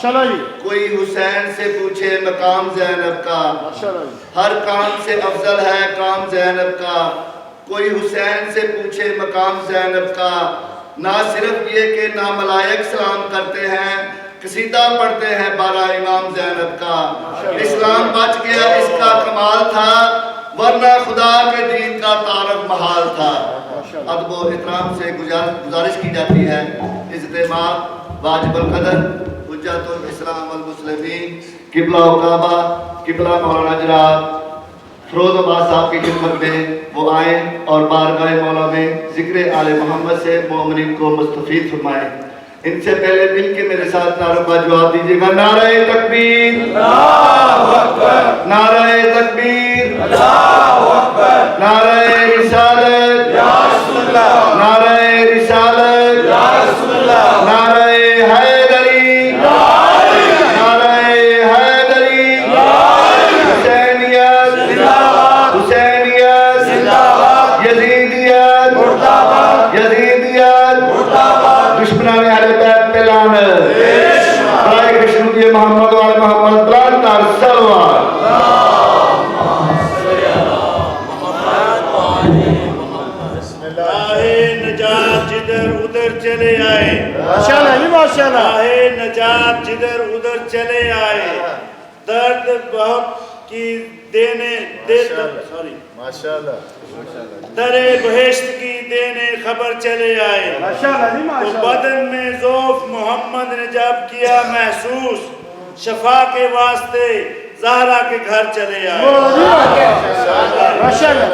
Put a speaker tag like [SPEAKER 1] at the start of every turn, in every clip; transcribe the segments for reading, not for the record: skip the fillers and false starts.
[SPEAKER 1] ماشاءاللہ جی.
[SPEAKER 2] کوئی حسین سے پوچھے مقام زینب کا،
[SPEAKER 1] ماشاءاللہ جی.
[SPEAKER 2] ہر کام سے افضل ہے کام زینب کا. کوئی حسین سے پوچھے مقام زینب کا. نہ صرف یہ کہ ناملائک سلام کرتے ہیں، قصیدہ پڑھتے ہیں 12 امام زینب کا. اسلام بچ گیا اس کا کمال تھا، ورنہ خدا کے دین کا تعارف محال تھا. ادب و احترام سے گزارش کی جاتی ہے، عزت مآب واجب القدر حجت الاسلام والمسلمین قبلہ و کعبہ قبلہ مولانا جناب فروز آباد صاحب کی خدمت میں وہ آئیں اور بارگاہ مولا میں ذکر آل محمد سے مومنین کو مستفید فرمائیں. ان سے پہلے مل کے میرے ساتھ نعروں کا جواب دیجیے گا. نعرہ تکبیر،
[SPEAKER 3] اللہ اکبر،
[SPEAKER 2] نعرہ تکبیر،
[SPEAKER 3] اللہ اکبر،
[SPEAKER 2] نعرہ رسالت،
[SPEAKER 3] یا رسول اللہ،
[SPEAKER 2] نعرہ رسالت،
[SPEAKER 3] یا رسول اللہ،
[SPEAKER 2] نعرہ حیدری، نعرہ حیدری، حسینیت
[SPEAKER 3] زندہ باد،
[SPEAKER 2] حسینیت
[SPEAKER 3] زندہ باد،
[SPEAKER 2] یزیدیت
[SPEAKER 3] مردہ باد،
[SPEAKER 2] یزیدیت
[SPEAKER 3] مردہ باد،
[SPEAKER 2] دشمنان اہل بیت پہ لعنت. برائے کرشن کی محمد وآل محمد بلند تر سلوات.
[SPEAKER 4] راہ نجات جدھر ادھر چلے آئے،
[SPEAKER 1] ماشاءاللہ جی. ماشاءاللہ.
[SPEAKER 4] راہ نجات جدھر ادھر چلے آئے، درد بہت کی دینے در بہشت کی دینے خبر چلے آئے.
[SPEAKER 1] ماشاءاللہ جی.
[SPEAKER 4] تو
[SPEAKER 1] ماشاءاللہ.
[SPEAKER 4] بدن میں ذوف محمد نے جب کیا محسوس، شفا کے واسطے زہرا کے گھر چلے آئے.
[SPEAKER 1] ماشاءاللہ.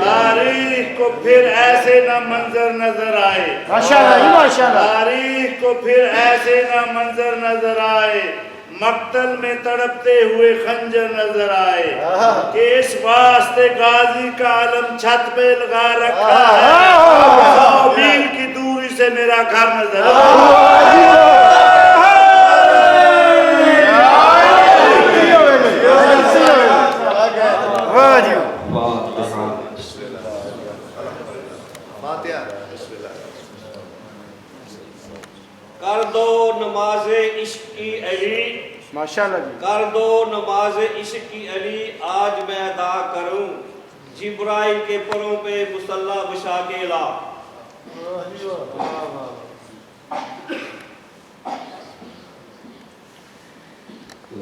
[SPEAKER 4] تاریخ کو پھر ایسے نہ منظر نظر آئے،
[SPEAKER 1] ماشاءاللہ جی. ماشاءاللہ.
[SPEAKER 4] تاریخ کو پھر ایسے نہ منظر نظر آئے، مقتل میں تڑپتے ہوئے خنجر نظر آئے، کہ اس واسطے غازی کا علم چھت پہ لگا رکھا ہے، 100 میل کی دوری سے میرا گھر نظر آئے.
[SPEAKER 1] واہ جی.
[SPEAKER 2] فاتحہ.
[SPEAKER 5] کر دو نماز عشق کی علی،
[SPEAKER 1] ماشاءاللہ جی.
[SPEAKER 5] کر دو نماز عشق کی علی، آج میں ادا کروں جبرائیل کے پروں پہ مصلی بچھا کے لا.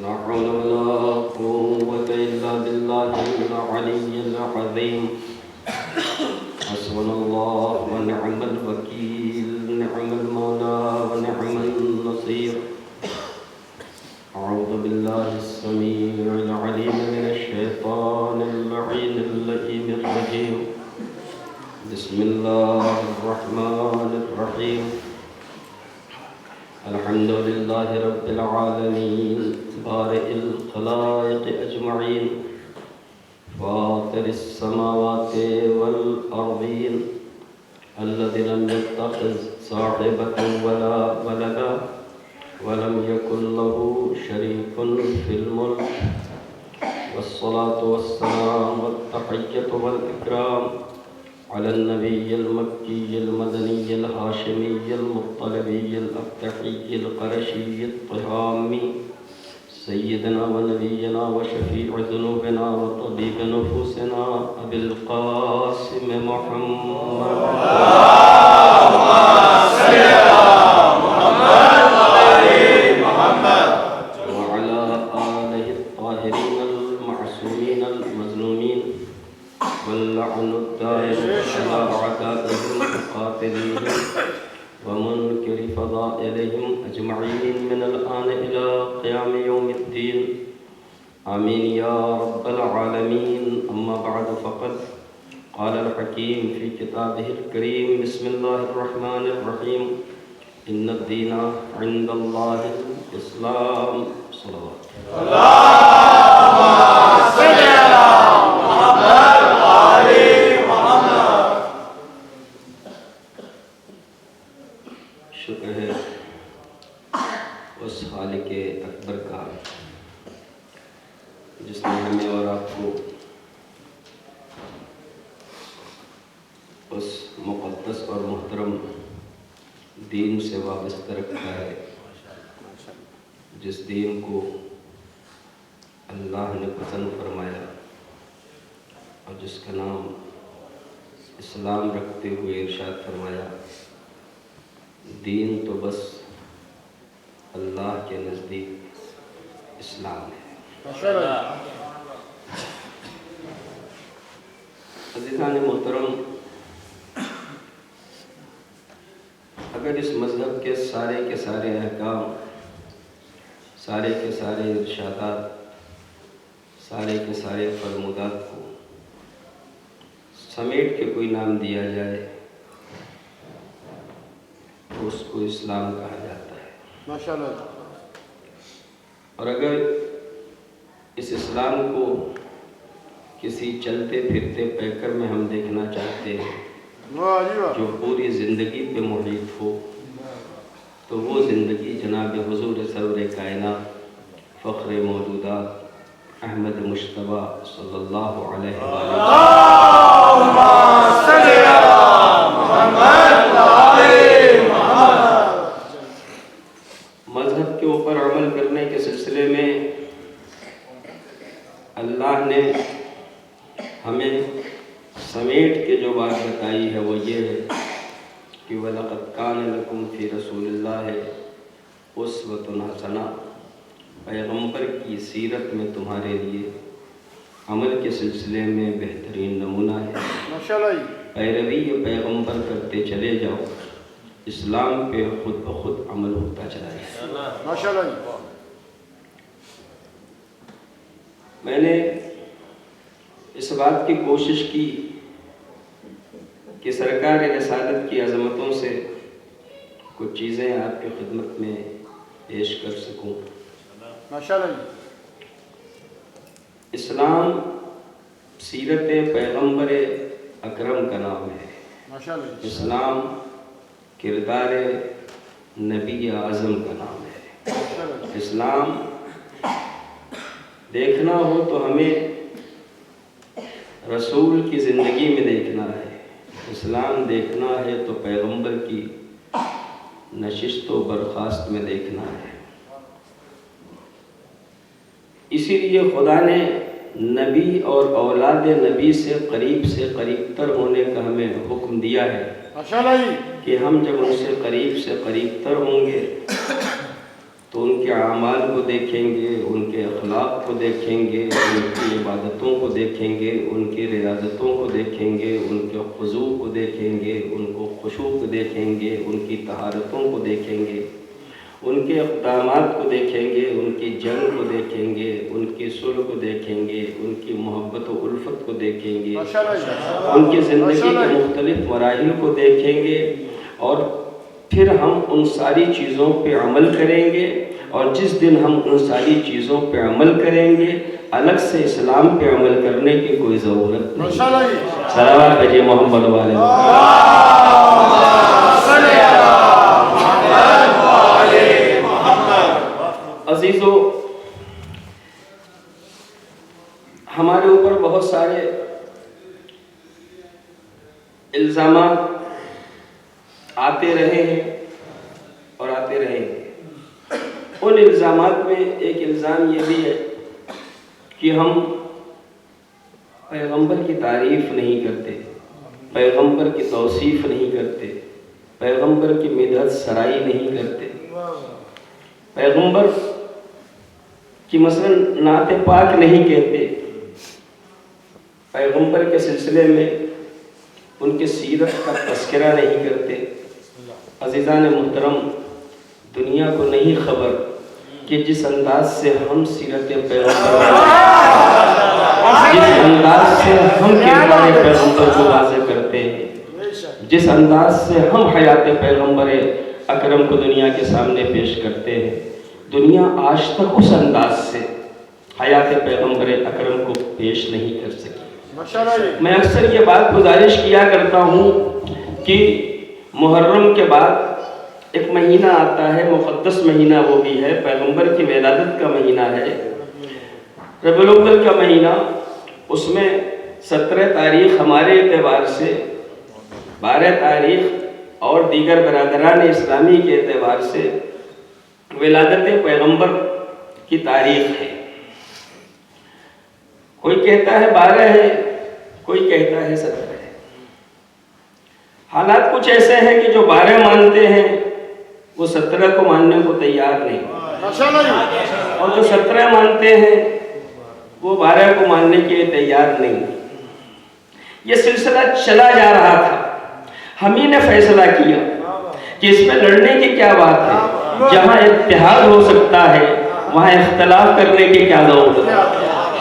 [SPEAKER 5] لا حول ولا قوة إلا بالله العلي العظيم. حسبنا الله ونعم الوكيل، نعم المولى ونعم النصير. أعوذ بالله السميع العليم من الشيطان اللعين اللئيم الرجيم. بسم الله الرحمن الرحيم. الحمد لله رب العالمين، بارئ الخلائق أجمعين، فاطر السماوات والأرضين، الذي لم يتخذ صاحبة ولا ولدا، ولم يكن له شريك في الملك، والصلاة والسلام والتحية والإكرام على النبي المكي المدني الهاشمي المطلبي الأفتحي القرشي الطهامي، سيدنا ونبينا وشفيع ذنوبنا وطبيب نفوسنا أبي القاسم محمد. اللهم صل على محمد وآل محمد وعلى آله الطاهرين المعصومين المظلومين، واللعن الدائم على أعدائهم القاتلين ومنكر فضائلهم أجمعين من الآن إلى قيام يوم الدين. آمين يا رب العالمين. أما بعد، فقد قال الحكيم في كتابه الكريم: بسم الله الرحمن الرحيم. إن الدين عند الله الإسلام. صلوات.
[SPEAKER 3] اللهم صل على محمد وآل محمد.
[SPEAKER 5] شکر ہے اس خالق اکبر کا جس نے ہمیں اور آپ کو اس مقدس اور محترم
[SPEAKER 6] دین سے وابستہ رکھا ہے، جس دین کو اللہ نے پسند فرمایا اور جس کا نام اسلام رکھتے ہوئے ارشاد فرمایا، دین تو بس اللہ کے نزدیک اسلام ہے۔ عزیزان محترم، اگر اس مذہب کے سارے احکام، سارے کے سارے ارشادات، سارے کے سارے فرمودات کو سمیٹ کے کوئی نام دیا جائے تو اس کو اسلام کہا جاتا ہے۔
[SPEAKER 1] ماشاءاللہ۔
[SPEAKER 6] اور اگر اس اسلام کو کسی چلتے پھرتے پیکر میں ہم دیکھنا چاہتے ہیں
[SPEAKER 1] واہ جی واہ۔
[SPEAKER 6] جو پوری زندگی پہ محیط ہو، تو وہ زندگی جناب حضور سرور کائنات فخر موجودات احمد مجتبیٰ صلی اللہ علیہ وآلہ
[SPEAKER 3] اللہم صلی علی محمد وآل محمد۔
[SPEAKER 6] مذہب کے اوپر عمل کرنے کے سلسلے میں اللہ نے ہمیں سمیٹ کے جو بات بتائی ہے وہ یہ ہے کہ وَلَقَدْ كَانَ لَكُمْ فِي رَسُولِ اللَّهِ أُسْوَةٌ حَسَنَةٌ، پیغمبر کی سیرت میں تمہارے لیے عمل کے سلسلے میں بہترین نمونہ ہے۔
[SPEAKER 1] ماشاءاللہ۔
[SPEAKER 6] پیروی پیغمبر کرتے چلے جاؤ، اسلام پہ خود بخود عمل ہوتا چلا جائے۔
[SPEAKER 1] ماشاءاللہ۔
[SPEAKER 6] میں نے اس بات کی کوشش کی کہ سرکار رسالت کی عظمتوں سے کچھ چیزیں آپ کی خدمت میں پیش کر سکوں۔
[SPEAKER 1] ماشاءاللہ۔
[SPEAKER 6] اسلام سیرت پیغمبر اکرم کا نام ہے۔
[SPEAKER 1] ماشاءاللہ۔
[SPEAKER 6] اسلام کردار نبی اعظم کا نام ہے۔ اسلام دیکھنا ہو تو ہمیں رسول کی زندگی میں دیکھنا ہے، اسلام دیکھنا ہے تو پیغمبر کی نشست و برخاست میں دیکھنا ہے۔ اسی لیے خدا نے نبی اور اولاد نبی سے قریب تر ہونے کا ہمیں حکم دیا ہے
[SPEAKER 1] ماشاءاللہ۔
[SPEAKER 6] کہ ہم جب ان سے قریب تر ہوں گے تو ان کے اعمال کو دیکھیں گے، ان کے اخلاق کو دیکھیں گے، ان کی عبادتوں کو دیکھیں گے، ان کی ریاضتوں کو دیکھیں گے، ان کے خضوع کو دیکھیں گے، ان کو خشوع کو دیکھیں گے، ان کی طہارتوں کو دیکھیں گے، ان کے اقدامات کو دیکھیں گے، ان کی جنگ کو دیکھیں گے، ان کی صلح کو دیکھیں گے، ان کی محبت و الفت کو دیکھیں گے، ان کی زندگی کے مختلف مراحل کو دیکھیں گے، اور پھر ہم ان ساری چیزوں پہ عمل کریں گے۔ اور جس دن ہم ان ساری چیزوں پہ عمل کریں گے، الگ سے اسلام پہ عمل کرنے کی کوئی ضرورت نہیں۔ صلوات بھیجئے محمد والے عزیزو، ہمارے اوپر بہت سارے الزامات آتے رہے ہیں اور آتے رہیں گے۔ ان الزامات میں ایک الزام یہ بھی ہے کہ ہم پیغمبر کی تعریف نہیں کرتے، پیغمبر کی توصیف نہیں کرتے، پیغمبر کی مدحت سرائی نہیں کرتے، پیغمبر کی مثلا نعت پاک نہیں کہتے، پیغمبر کے سلسلے میں ان کی سیرت کا تذکرہ نہیں کرتے۔ عزیزان محترم، دنیا کو نہیں خبر کہ جس انداز سے ہم سیرت پیغمبر، جس انداز سے ہم کردار پیغمبر کو واضح کرتے ہیں، جس انداز سے ہم حیات پیغمبر اکرم کو دنیا کے سامنے پیش کرتے ہیں، دنیا آج تک اس انداز سے حیات پیغمبر اکرم کو پیش نہیں کر سکی۔ میں اکثر یہ بات گزارش کیا کرتا ہوں کہ محرم کے بعد ایک مہینہ آتا ہے، مقدس مہینہ وہ بھی ہے، پیغمبر کی ولادت کا مہینہ ہے، ربیع الاول کا مہینہ۔ اس میں 17 تاریخ ہمارے اعتبار سے، 12 تاریخ اور دیگر برادران اسلامی کے اعتبار سے ولادت پیغمبر کی تاریخ ہے. کوئی کہتا ہے 12 ہے، کوئی کہتا ہے 17 ہے. حالات کچھ ایسے ہیں کہ جو 12 مانتے ہیں وہ 17 کو ماننے کو تیار نہیں، اور جو 17 مانتے ہیں وہ 12 کو ماننے کے لیے تیار نہیں. یہ سلسلہ چلا جا رہا تھا. ہم ہی نے فیصلہ کیا کہ اس میں لڑنے کی کیا بات ہے. جہاں اتحاد ہو سکتا ہے وہاں اختلاف کرنے کی کیا ضرورت ہے.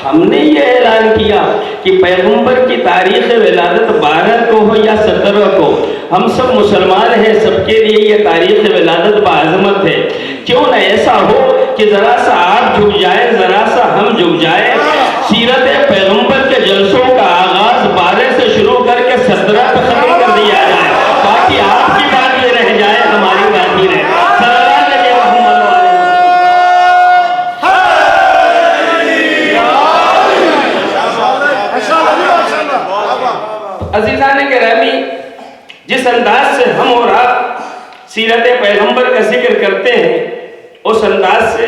[SPEAKER 6] ہم نے یہ اعلان کیا کہ پیغمبر کی تاریخ ولادت 12 کو ہو یا 17 کو، ہم سب مسلمان ہیں، سب کے لیے یہ تاریخ ولادت بعظمت ہے. کیوں نہ ایسا ہو کہ ذرا سا آپ جھک جائیں، ذرا سا ہم جھک جائیں. سیرت پیغمبر کے جلسوں کا آغاز 12 سے شروع کر کے 17 تک ختم کر دیا جائے، تاکہ آپ کی بات یہ رہ جائے، ہماری بات ہی رہے. عزیزان گرامی، جس انداز سے ہم اور آپ سیرت پیغمبر کا ذکر کرتے ہیں اس انداز سے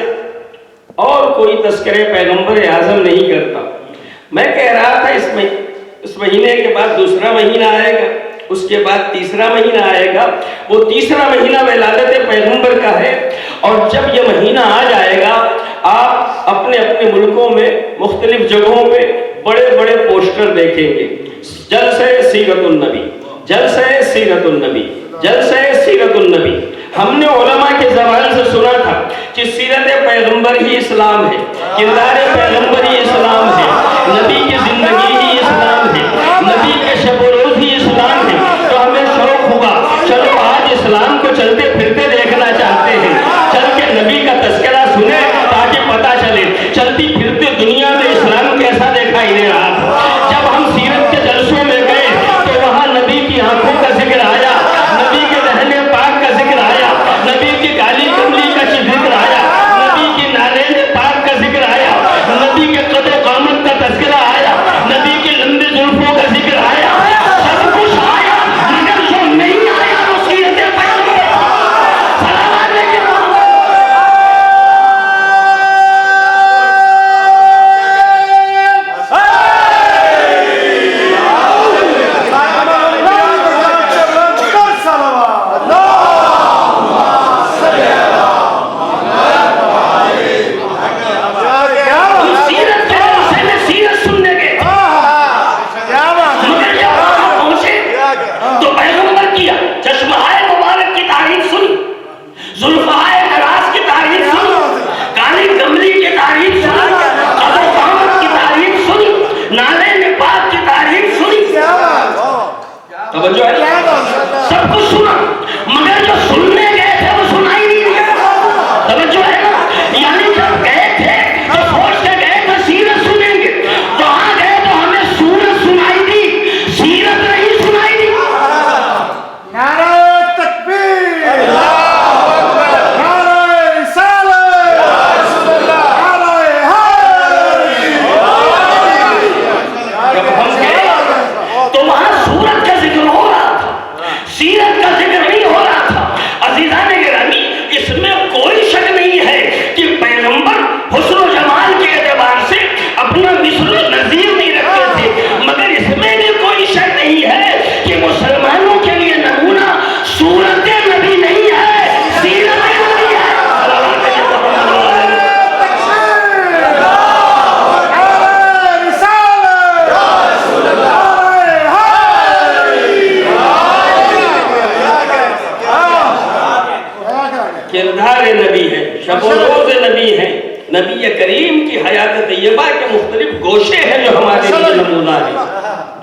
[SPEAKER 6] اور کوئی تذکرے پیغمبر اعظم نہیں کرتا. میں کہہ رہا تھا اس مہینے کے بعد دوسرا مہینہ آئے گا، اس کے بعد تیسرا مہینہ آئے گا. وہ تیسرا مہینہ ولادت پیغمبر کا ہے، اور جب یہ مہینہ آ جائے گا آپ اپنے اپنے ملکوں میں مختلف جگہوں پہ بڑے بڑے پوسٹر دیکھیں گے. جلسہ سیرت النبی، جلسہ سیرت النبی، جلسہ سیرت النبی. ہم نے علماء کے زبان سے سنا تھا کہ سیرت پیغمبر ہی اسلام ہے، کردار پیغمبر ہی اسلام ہے، نبی کی زندگی ہی اسلام ہے، نبی کے شب و روز ہی اسلام ہے. تو ہمیں شوق ہوگا، چلو آج اسلام کو چلتے پھرتے دیکھنا چاہتے ہیں، چل کے نبی کا تذکرہ سنیں تاکہ پتہ چلے چلتی پھرتے دنیا میں اسلام کیسا دکھائی دے رہا تھا. جب ہم سیرت کے جلسوں میں گئے تو وہاں نبی کی آنکھوں کا ذکر آیا، نبی کے دہنے پاک کا ذکر آیا، نبی کی کالی کملی کا ذکر آیا، نبی کی نالین پاک کا ذکر آیا، نبی کے قد و قامت کا تذکرہ آیا، نبی کی لمبی زلفوں کا ذکر آیا. سب کچھ آیا، مگر جو نہیں آیا وہ سیرت پیغمبر. سلام علیکم. سب کچھ سنا مگر جو سننے گئے تھے وہ سنائی نہیں دیا. توجہ ہے نا، یعنی جب گئے تھے تو سوچ کے گئے تھے سیرت سنیں گے، وہاں گئے تو ہمیں سورت سنائی دی، سیرت نہیں سنائی دی.
[SPEAKER 3] نعرہ تکبیر، نعرہ رسالت، نعرہ حیدری.
[SPEAKER 6] جب ہم گئے تو وہاں سورت کا ذکر ہو رہا تھا، سیرت کا ذکر نہیں ہو رہا تھا. عزیزان گرامی، اس میں کوئی شک نہیں ہے کہ پیغمبر حسن و جمال کے اعتبار سے اپنا مثل و نظیر نہیں رکھتے تھے، مگر اس میں بھی کوئی شک نہیں ہے کہ مسلمانوں کے لیے نمونہ سورت نبی نہیں ہے، سیرت نبی ہے. کردار نبی ہے، شب و روز نبی ہے، نبی کریم کی حیات طیبہ کے مختلف گوشے ہیں جو ہمارے لیے نمونہ ہے،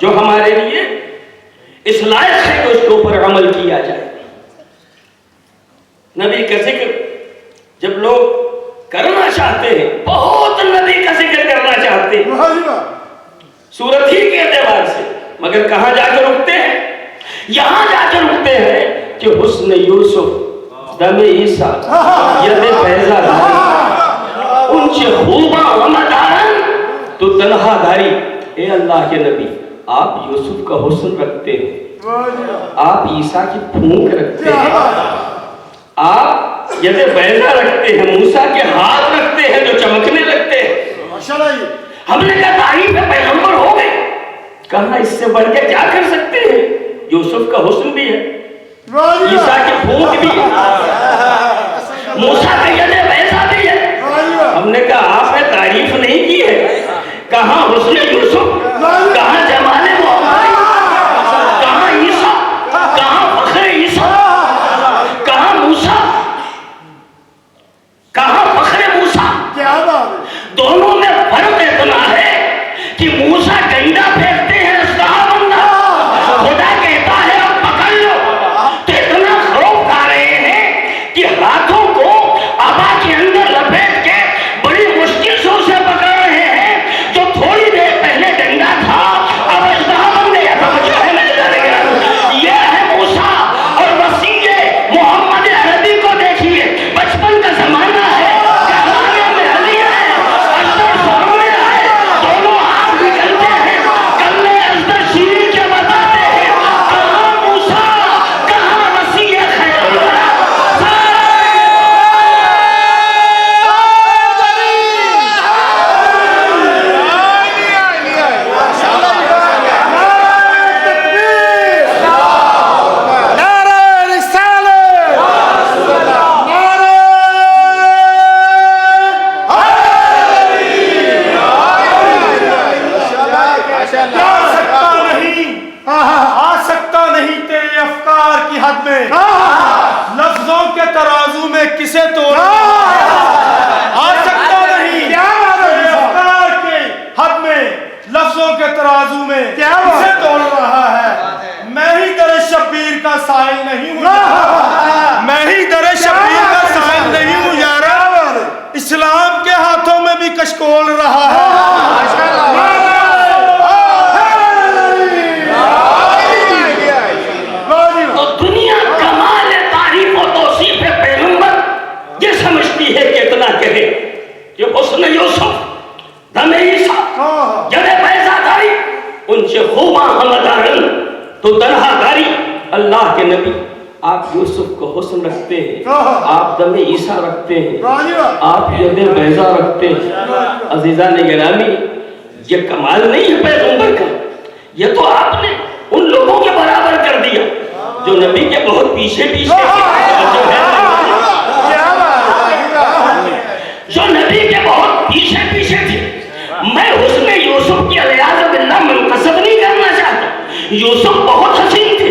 [SPEAKER 6] جو ہمارے لیے اس لائق ہے کہ اس کے اوپر عمل کیا جائے. نبی کا ذکر جب لوگ کرنا چاہتے ہیں، بہت نبی کا ذکر کرنا چاہتے ہیں سورت ہی کے اعتبار سے، مگر کہاں جا کے رکتے ہیں؟ یہاں جا کے رکتے ہیں کہ حسن یوسف دم عیسیٰ ید فیضہ داری انچے خوباں ومدارن تو تنہا داری. اے اللہ کے نبی، آپ یوسف کا حسن رکھتے ہیں، آپ عیسیٰ کی پھونک رکھتے ہیں، آپ ید بیضا رکھتے ہیں، موسیٰ کے ہاتھ رکھتے ہیں جو چمکنے لگتے ہیں۔
[SPEAKER 1] ماشاءاللہ جی،
[SPEAKER 6] ہم نے کہا تعریف ہے پیغمبر ہو گئے، کہاں اس سے بڑھ کے کیا کر سکتے ہیں؟ یوسف کا حسن بھی ہے، عیسیٰ کی پھونک بھی ہے، موسیٰ کا ید بیضا بھی ہے۔ ہم نے کہا آپ نے تعریف نہیں کی ہے، کہاں حسن یوسف، کہاں جمال محمد، کہاں عیسیٰ، کہاں فخر عیسیٰ، کہاں موسیٰ، کہاں فخر موسیٰ؟
[SPEAKER 1] کیا بات ہے،
[SPEAKER 6] دونوں میں فرق اتنا ہے کہ موسیٰ ڈنڈا پھینکتے ہیں اژدہا بندہ، خدا کہتا ہے اب پکڑ لو، تو اتنا خوف کھا رہے ہیں کہ ہاتھوں کو ابا کے اندر لپیٹ کے بڑی مشکل سے اسے پکڑ رہے ہیں، جو تھوڑی دیر پہلے ڈنڈا تھا اب اژدہا بن گیا۔ توجہ ہے میرے درمیان، یہ ہے موسیٰ اور مسیح محمد عربی کو دیکھیے، بچپن کا زمانہ ہے، کہانی میں علی ہے، ازدر سامنے آئے، دونوں ہاتھ نکلتے ہیں، کلے ازدر شیرین کے بتاتے ہیں، کہاں موسیٰ، کہاں مسیح خیر الورا۔
[SPEAKER 3] آ سکتا نہیں تیرے افکار کی حد میں، لفظوں کے ترازو میں کسے توڑ آ سکتا نہیں تیرے افکار کے حد میں، لفظوں کے ترازو میں کسے توڑ رہا ہے؟ میں ہی در شبیر کا سائل نہیں ہوں، میں ہی در شبیر کا سائل نہیں ہوں یارا، اسلام کے ہاتھوں میں بھی کشکول رہا ہے۔
[SPEAKER 6] تو دنیا کمال تعریف و توصیف پیغمبر یہ سمجھتی ہے کہ اتنا کہے کہ حسن یوسف، دم عیسیٰ، جد بیضا داری، ان سے خوباں ہمدارن تو تنہا داری۔ اللہ کے نبی آپ یوسف کو حسن رکھتے ہیں، آپ دم عیسیٰ رکھتے ہیں، آپ ید بیضا رکھتے ہیں۔ عزیزان گرامی، یہ کمال نہیں ہے پیغمبر کا، یہ تو آپ نے ان لوگوں کے برابر کر دیا جو نبی کے بہت پیچھے پیچھے جو نبی کے بہت پیچھے پیچھے تھے۔ میں حسن یوسف کی علیاذ باللہ منتسب نہیں کرنا چاہتا، یوسف بہت حسین تھے،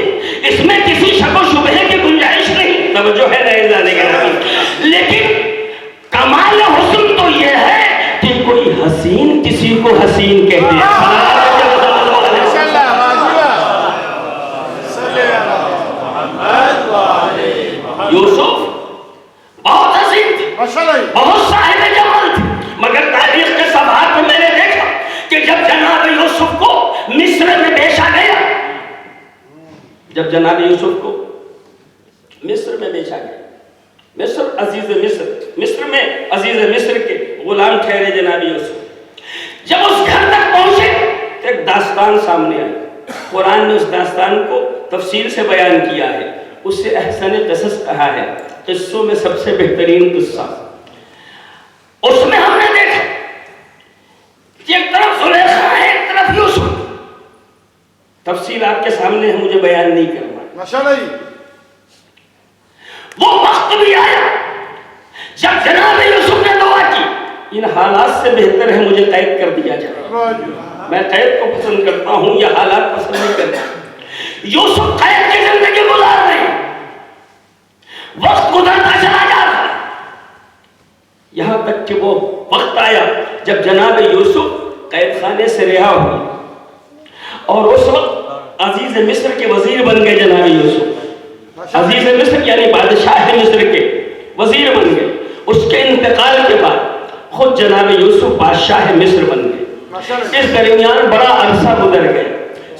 [SPEAKER 6] اس میں کسی شک و شبہ کی گنجائش نہیں، توجہ ہے نہیں جانے کے، لیکن کمال حسن تو یہ ہے کہ کوئی حسین کسی کو حسین کہتے ہیں۔ یوسف بہت حسین تھے، بہت صاحب جمال تھے، مگر تاریخ کے صفحات میں میں نے دیکھا کہ جب جناب یوسف کو مصر میں بیچا گیا، جب جناب یوسف کو مصر میں بیچا گیا، مصر عزیز مصر میں عزیز مصر کے غلام ٹھہرے جناب یوسف، جب اس گھر تک پہنچے تو ایک داستان سامنے آئی۔ قرآن نے اس داستان کو تفصیل سے بیان کیا ہے، اس سے احسن قصص کہا ہے، قصوں میں سب سے بہترین قصہ۔ اس میں ہم نے دیکھا کہ ایک طرف زلیخا ہے، ایک طرف یوسف۔ تفصیل آپ کے سامنے ہے، مجھے بیان نہیں کرنا۔
[SPEAKER 1] ماشاءاللہ جی،
[SPEAKER 6] وہ وقت بھی آیا جب جناب یوسف نے دعا کی، ان حالات سے بہتر ہے مجھے قید کر دیا جائے۔ میں قید کو پسند کرتا ہوں، یہ حالات پسند نہیں کرتا۔ یوسف قید کی زندگی گزار رہے ہیں، وقت گزرتا چلا جا رہا ہے، یہاں تک کہ وہ وقت آیا جب جناب یوسف قید خانے سے رہا ہوئے، اور اس وقت عزیز مصر کے وزیر بن گئے جناب یوسف۔ عزیز مصر یعنی بادشاہ مصر کے وزیر بن گئے۔ اس کے انتقال کے بعد خود جناب یوسف بادشاہ مصر بن گئے۔ اس درمیان بڑا عرصہ گزر گیا،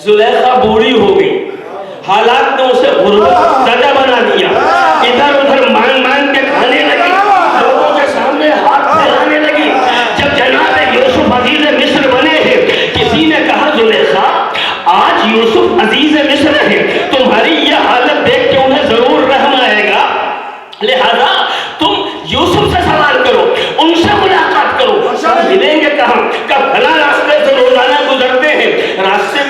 [SPEAKER 6] زلیخا بوڑھی ہو گئی، حالات نے اسے غربت زدہ بنا دیا، ادھر ادھر مانگ مانگ کے کھانے لگی، لوگوں کے سامنے ہاتھ پھیلانے لگی۔ جب جناب یوسف عزیز مصر بنے ہیں، کسی نے کہا زلیخا آج یوسف عزیز مصر ہے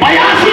[SPEAKER 6] 82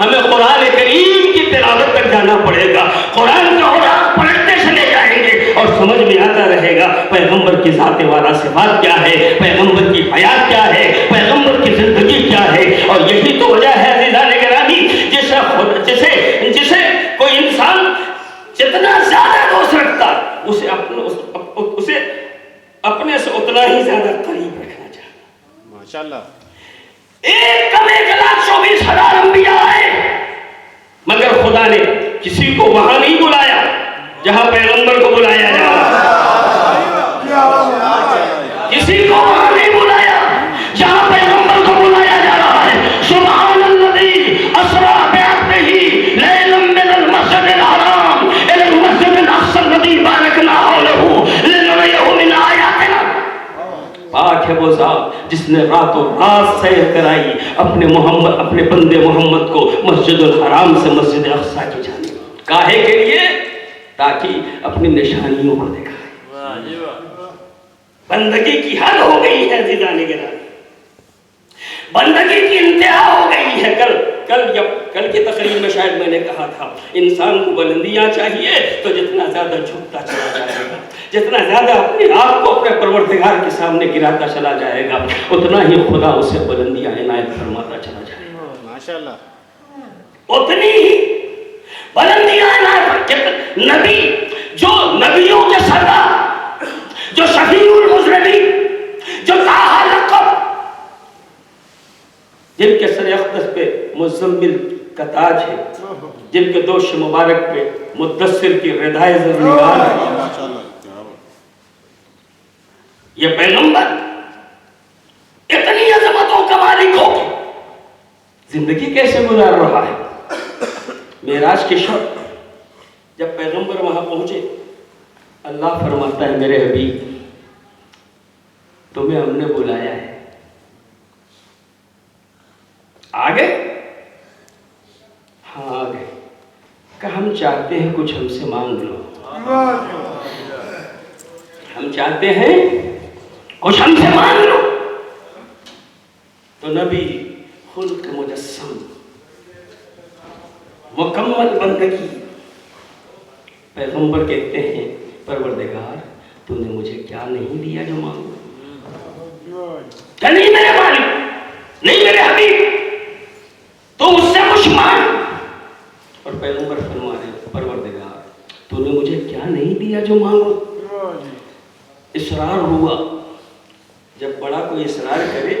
[SPEAKER 6] ہمیں قرآن کریم کی تلاوت تک جانا پڑے گا. قرآن کا اوراق پڑھتے چلے جائیں گے اور سمجھ میں آتا رہے گا پیغمبر کی ذات والا صفات کیا ہے, پیغمبر کی حیات کیا ہے, پیغمبر کی زندگی کیا ہے. اور یہی تو وجہ ہے عزیزان گرامی جسے کوئی انسان جتنا زیادہ دوست رکھتا اسے اپنے سے اتنا ہی زیادہ قریب رکھنا چاہتا.
[SPEAKER 1] ماشاءاللہ.
[SPEAKER 6] 1,24,000 انبیاء آئے مگر خدا نے کسی کو وہاں نہیں بلایا جہاں پیغمبر کو بلایا جا رہا ہے, کسی کو وہاں نہیں بلایا جہاں پیغمبر کو بلایا جا رہا ہے. سبحان الذی اسریٰ بعبدہ لیلا من المسجد الحرام الی المسجد الاقصی الذی بارکنا حولہ لنریہ من آیاتنا. پاک ہے وہ ذات جس نے رات و رات سیر کرائی اپنے بندے محمد کو مسجد الحرام سے مسجد اقصی کی جانب. کاہے کے لیے؟ تاکہ اپنی نشانیوں کو دکھائے. بندگی کی حد ہو گئی ہے عزیزان گرامی, بندگی کی انتہا ہو گئی ہے. کل کی تقریر میں شاید میں نے کہا تھا انسان کو بلندیاں چاہیے تو جتنا زیادہ جھکتا چلا جائے گا, جتنا زیادہ اپنے آپ کو اپنے پروردگار کے سامنے گراتا چلا جائے گا اتنا ہی خدا اسے بلندیاں عنایت فرماتا چلا جائے گا.
[SPEAKER 1] ماشاءاللہ.
[SPEAKER 6] اتنی ہی بلندیاں عنایت. نبی جو نبیوں کے سردار, جو شفیع المذنبین, جو طٰہٰ لقب, جن کے سر اقدس پہ مزمل کا تاج ہے, جن کے دوش مبارک پہ مدثر کی ردائے زرنگار ہے, یہ پیغمبر اتنی عظمتوں کا مالک ہو کے زندگی کیسے گزار رہا ہے. معراج کے شب جب پیغمبر وہاں پہنچے اللہ فرماتا ہے میرے حبیب تمہیں ہم نے بلایا ہے, آ گئے؟ ہاں آ گئے. کہ ہم چاہتے ہیں کچھ ہم سے مانگ لو, ہم چاہتے ہیں کچھ ہم سے مانگ لو. تو نبی خلق مجسم, مکمل بندگی, پیغمبر کہتے ہیں پروردگار تو نے مجھے کیا نہیں دیا جو مانگو. نہیں میرے مالک, نہیں میرے حبیب, تو اس سے کچھ مانگ. اور پیغمبر فرما رہے پروردگار تو نے مجھے کیا نہیں دیا جو مانگو. اصرار ہوا, جب بڑا کوئی اصرار کرے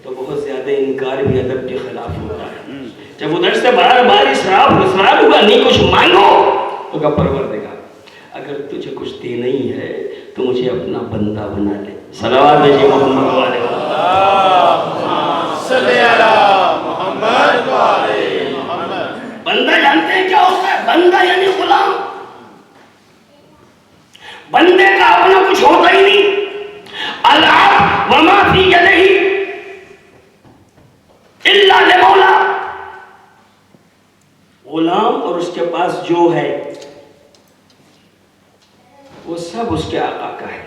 [SPEAKER 6] تو بہت زیادہ انکار بھی ادب کے خلاف ہوتا ہے. جب ادھر سے بار بار اصرار ہوا نہیں کچھ مانگو تو کہا پروردگار اگر تجھے کچھ دینا ہی ہے تو مجھے اپنا بندہ بنا لے. صلوات بھیجیے محمد والے
[SPEAKER 1] صلی علی محمد والے محمد.
[SPEAKER 6] بندہ جانتے ہیں کیا ہوتا ہے؟ بندہ یعنی غلام. بندے کا اپنا کچھ ہوتا ہی نہیں. العبد وما فی یدہ الا لمولا. غلام اور اس کے پاس جو ہے وہ سب اس کے آقا کا ہے.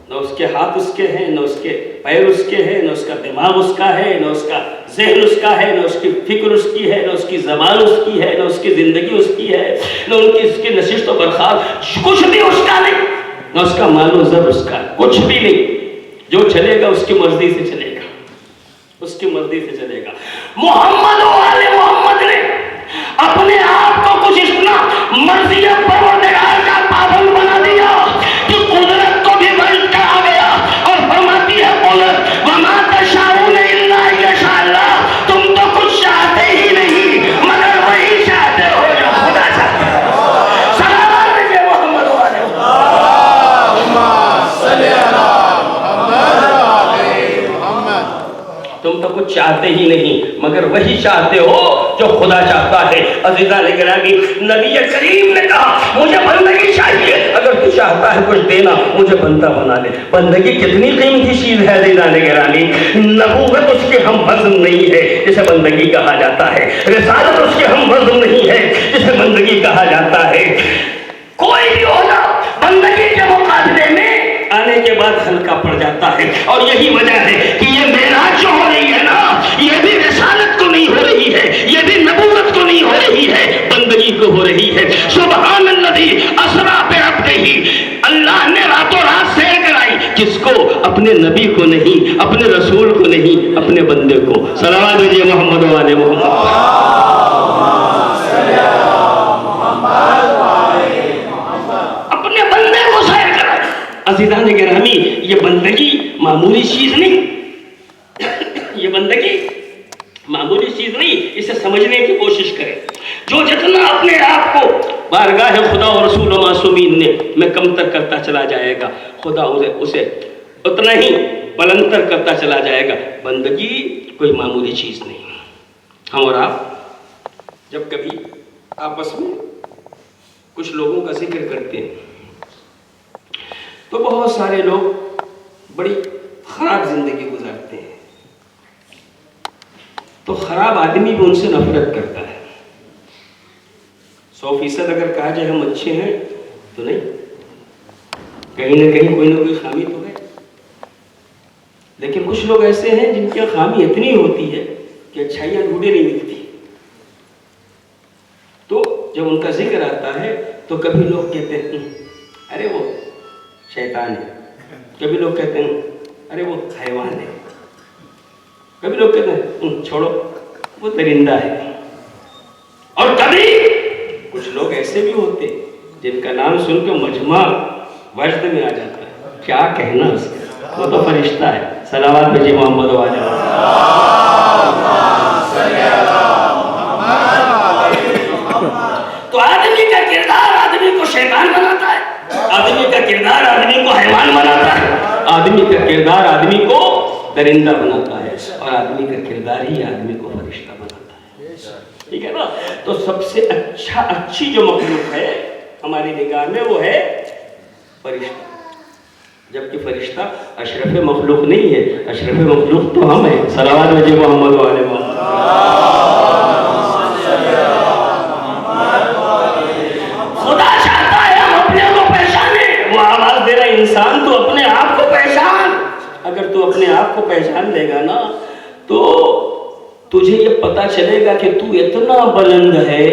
[SPEAKER 6] نہ اس کے ہاتھ اس کے ہیں, نہ اس کے پیر اس کے ہیں, نہ اس کا دماغ اس کا ہے, نہ اس کا ذہن اس کا ہے, نہ اس کی فکر اس کی ہے, نہ اس کی زبان اس کی ہے, نہ اس کی زندگی اس کی ہے, نہ اس کی نشست و برخاست, کچھ بھی اس کا نہیں. نہ اس کا مال و زر اس کا, کچھ بھی نہیں. جو چلے گا اس کی مرضی سے چلے گا, اس کی مرضی سے چلے گا. محمد و آل محمد نے اپنے آپ کو کچھ اتنا مرضی پروردگار کا پابند بنا دیا کہ قدرت کو بھی بند کرا گیا اور فرماتی ہے قدرت وما تشاءون الا ان یشاء اللہ. تم تو کچھ چاہتے ہی نہیں مگر وہی چاہتے ہو جو خدا چاہتا ہے. سلام علیکم محمد و آل محمد
[SPEAKER 1] صلی علی محمد محمد.
[SPEAKER 6] تم تو کچھ چاہتے ہی نہیں مگر وہی چاہتے ہو جو خدا چاہتا ہے. عزیزان گرامی نبی کریم نے کہا مجھے بندگی چاہیے, اگر تو چاہتا ہے کچھ دینا مجھے بندہ بنا لے. بندگی کتنی قیمتی چیز ہے عزیزان گرامی. نبوت اس کے ہم وزن نہیں ہے جسے بندگی کہا جاتا ہے. رسالت اس کے ہم وزن نہیں ہے جسے بندگی کہا جاتا ہے. کوئی بھی ہونا بندگی کے مقابلے میں آنے کے بعد ہلکا پڑ جاتا ہے. اور یہی وجہ ہے کہ یہ معراج جو ہو رہی ہے نا, یہ بھی رسالت کو نہیں ہو رہی ہے, یہ بھی اپنے نبی کو نہیں, اپنے رسول کو نہیں, اپنے بندے کو. صلوات بھیجیے محمد والے محمد. اپنے بندے کو سیر کرا. عزیزان گرامی, یہ بندگی معمولی چیز نہیں, یہ بندگی معمولی چیز نہیں. اسے سمجھنے کی کوشش کریں. جو جتنا اپنے آپ کو بارگاہ خدا و رسول و معصومین نے میں کمتر کرتا چلا جائے گا, خدا اسے اتنا ہی بلندتر کرتا چلا جائے گا. بندگی کوئی معمولی چیز نہیں. ہم اور آپ جب کبھی آپس میں کچھ لوگوں کا ذکر کرتے ہیں تو بہت سارے لوگ بڑی خراب زندگی گزارتے ہیں. تو خراب آدمی بھی ان سے نفرت کرتا ہے. 100% اگر کہا جائے ہم اچھے ہیں تو نہیں, کہیں نہ کہیں کوئی نہ کوئی خامی تو ہے. لیکن کچھ لوگ ایسے ہیں جن کی خامی اتنی ہوتی ہے کہ اچھائیاں ڈھونڈے نہیں ملتی. تو جب ان کا ذکر آتا ہے تو کبھی لوگ کہتے ہیں ارے وہ شیطان ہے, کبھی لوگ کہتے ہیں ارے وہ حیوان ہے, کبھی لوگ کہتے ہیں چھوڑو وہ درندہ ہے. اور کبھی کچھ لوگ ایسے بھی ہوتے جن کا نام سن کے مجمع وجد میں آ جاتا ہے. کیا کہنا اس کا, وہ تو فرشتہ ہے. صلوات بھیجیے محمد والے. تو آدمی کا کردار آدمی کو شیطان بناتا ہے, آدمی کا کردار آدمی کو حیوان بناتا ہے, آدمی کا کردار آدمی کو درندہ بناتا ہے, اور آدمی کا کردار ہی آدمی کو فرشتہ بناتا ہے. ٹھیک ہے نا. تو سب سے اچھی جو مخلوق ہے ہماری نگاہ میں وہ ہے فرشتہ. جبکہ فرشتہ اشرف مخلوق نہیں ہے, اشرف مخلوق تو ہم ہیں. صلوات بھیجیے محمد والے محمد. خدا چاہتا ہے ہم اپنے کو پہچانے. وہ آواز دے رہا ہے انسان تو اپنے آپ کو پہچان. اگر تو اپنے آپ کو پہچان لے گا نا تو تجھے یہ پتا چلے گا کہ تو اتنا بلند ہے,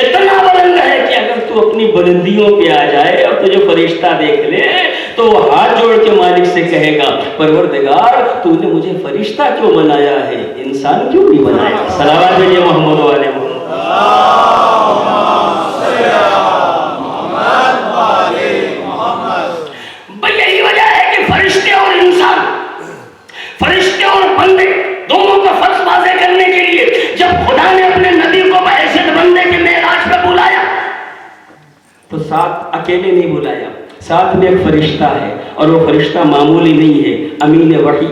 [SPEAKER 6] اتنا بلند ہے کہ اگر تو اپنی بلندیوں پہ آ جائے اور تجھے فرشتہ دیکھ لے تو وہ ہاتھ جوڑ کے مالک سے کہے گا پروردگار تو نے مجھے فرشتہ کیوں بنایا ہے, انسان کیوں نہیں بنایا. صلوات بھیجیے محمد والے محمد. یہی وجہ ہے کہ فرشتے اور انسان, فرشتے اور بندے دونوں کا فرق واضح کرنے کے لیے جب خدا نے اپنے نبی کو بحیثیت بندے کے معراج پہ بلایا تو ساتھ اکیلے نہیں بلایا, ساتھ میں ایک فرشتہ ہے, اور وہ فرشتہ معمولی نہیں ہے, امین وحی,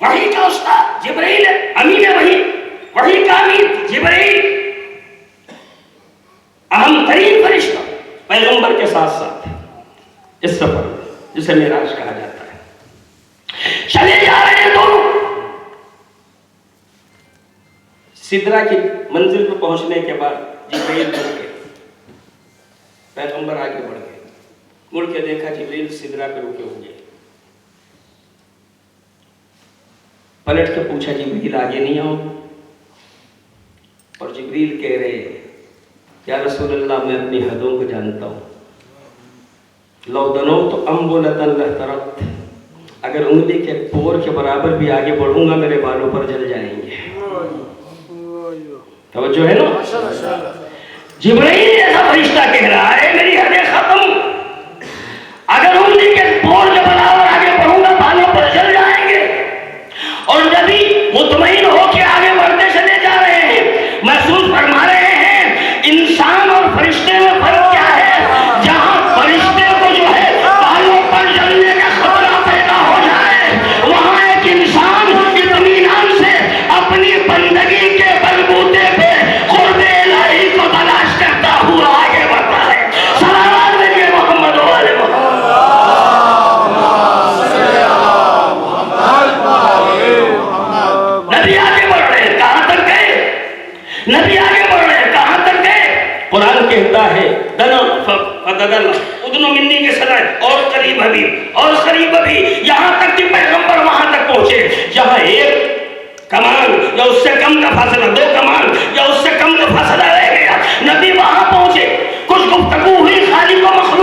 [SPEAKER 6] وحی کا استاد جبرائیل ہے. امین وحی, وحی کا امین جبرائیل, اہم ترین فرشتہ پیغمبر کے ساتھ ساتھ اس سفر جسے معراج کہا جاتا ہے. چلے جا رہے ہیں دونوں. سدرا کی منزل پہ پہنچنے کے بعد جبرائیل مڑ کے, پیغمبر آگے بڑھ گئے, مڑ کے دیکھا جبرائیل سدرا پہ رکے ہوئے. پلٹ کے پوچھا جبرائیل آگے نہیں آؤ, اور جبرائیل کہہ رہے یا رسول اللہ میں اپنی حدوں کو جانتا ہوں. لو دنوت انبلۃ لاحترقت, اگر انگلی کے پور کے برابر بھی آگے بڑھوں گا میرے بالوں پر جل جائیں گے. توجہ ہے نا. جبرائیل ایسا فرشتہ کہہ رہا ہے میری حدیں ختم, اگر انگلی کے پور کے برابر آگے بڑھوں گا بالوں پر جل جائیں گے. اور نبی مطمئن ہو کے آگے بڑھتے چلے جا رہے ہیں, محسوس فرما رہے ہیں انسان اور فرشتے میں فرق کیا ہے. جہاں فرشتے کو جو ہے بالوں پر جلنے کا خطرہ پیدا ہو جائے, وہاں ایک انسان اطمینان سے اپنی بندگی کے بلبوتے پہ قرب الہی کو تلاش کرتا ہوا آگے بڑھتا ہے. صلوات بھیجیے محمد والے محمد. نبی آگے بڑھ رہے ہیں, کہاں تک گئے؟ نبی آگے بڑھ رہے ہیں, کہاں تک گئے؟ قرآن کہتا ہے دنا فددنا ادنو منی کے سلائے, اور قریب حبیب, اور قریب ابھی, یہاں تک کہ پیغمبر وہاں تک پہنچے جہاں ایک کمان یا اس سے کم کا فاصلہ, 2 کمان یا اس سے کم کا فاصلہ رہ گیا. نبی وہاں پہنچے, کچھ گفتگو ہوئی خالق و مخلوق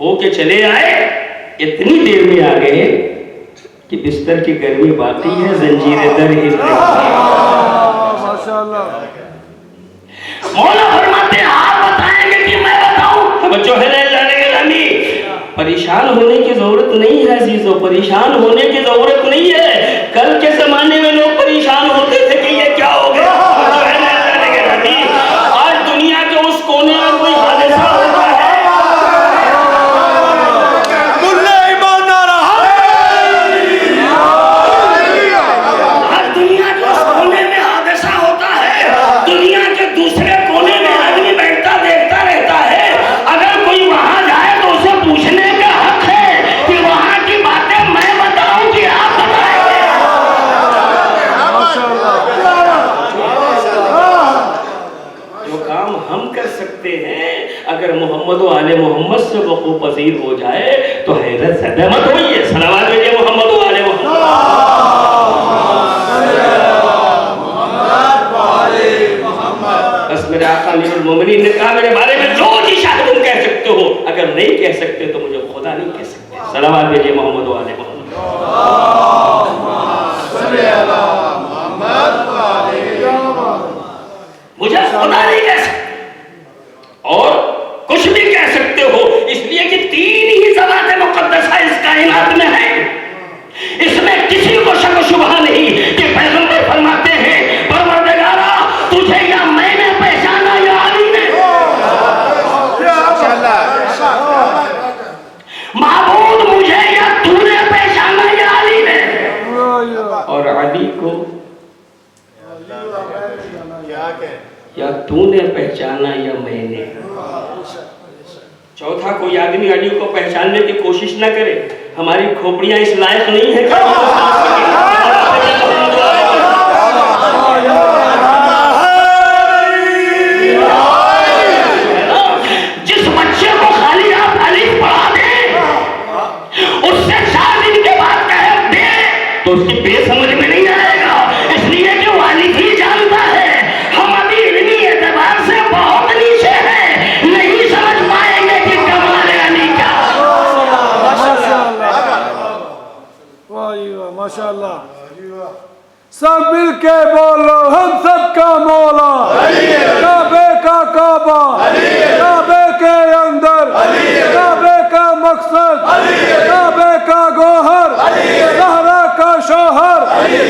[SPEAKER 6] ہو کے چلے آئے، اتنی دیر میں آ گئے کہ بستر کی گرمی باقی ہے، زنجیریں در ہل رہی ہیں۔ مولا فرماتے ہیں آپ بتائیں گے کہ میں بتاؤں؟ بچوں ہے پریشان ہونے کی ضرورت نہیں ہے عزیزو، پریشان ہونے کی ضرورت نہیں ہے۔ کل کے زمانے میں لوگ پریشان ہوتے تھے کہ یہ کیا ہو گیا، آج دنیا کے اس کونے میں کوئی حادثہ ہوتا ہے، آج دنیا کے اس کونے میں حادثہ ہوتا ہے، دنیا کے دوسرے کونے میں آدمی بیٹھتا دیکھتا رہتا ہے۔ اگر کوئی وہاں جائے تو اسے پوچھنے کا حق ہے کہ وہاں کی باتیں میں بتاؤں کہ آپ بتائیں گے۔ جو کام ہم کر سکتے ہیں اگر محمد و آل محمد سے وقوع پذیر ہو جائے تو حیرت زدہ مت ہوئیے۔ صلوات بھیجئے محمد و آل محمد۔ بس میرے آقا امیر المومنین نے کہا میرے بارے میں جو جی شاہ تم کہہ سکتے ہو، اگر نہیں کہہ سکتے تو مجھے خدا نہیں کہہ سکتے۔ صلوات بھیجئے محمد و آل محمد۔ مجھے خدا نہیں کہہ سکتے اور کچھ بھی کہہ سکتے ہو، اس لیے کہ تین ہی ذوات مقدسہ اس کائنات میں ہیں، اس میں کسی کو شک و شبہ نہیں کہ پیغمبر فرماتے ہیں پروردگارا تجھے یا میں نے پہچانا یا علی نے، معبود مجھے یا تو نے پہچانا یا علی نے، اور علی کو یا تو نے پہچانا یا میں نے۔ چوتھا کوئی آدمی علی کو پہچاننے کی کوشش نہ کرے، ہماری کھوپڑیاں اس لائق نہیں ہیں۔ جس بچے کو خالی آپ الف پڑھا دیں، اس سے 4 دن کے بعد کہے بے، تو اس کی بے سمجھ میں نہیں آئے گا، اس لیے کہ وہ الف ہی جانتا ہے۔ ہم ابھی علمی اعتبار سے بہت نیچے ہیں، نہیں سمجھ پائیں گے کہ کمال علی کیا۔
[SPEAKER 7] ماشاءاللہ سب مل کے بولو ہم سب کا مولا، کعبے کا کعبہ، کعبے کے اندر، کعبے کا مقصد، کعبے کا گوہر، زہرا کا شوہر،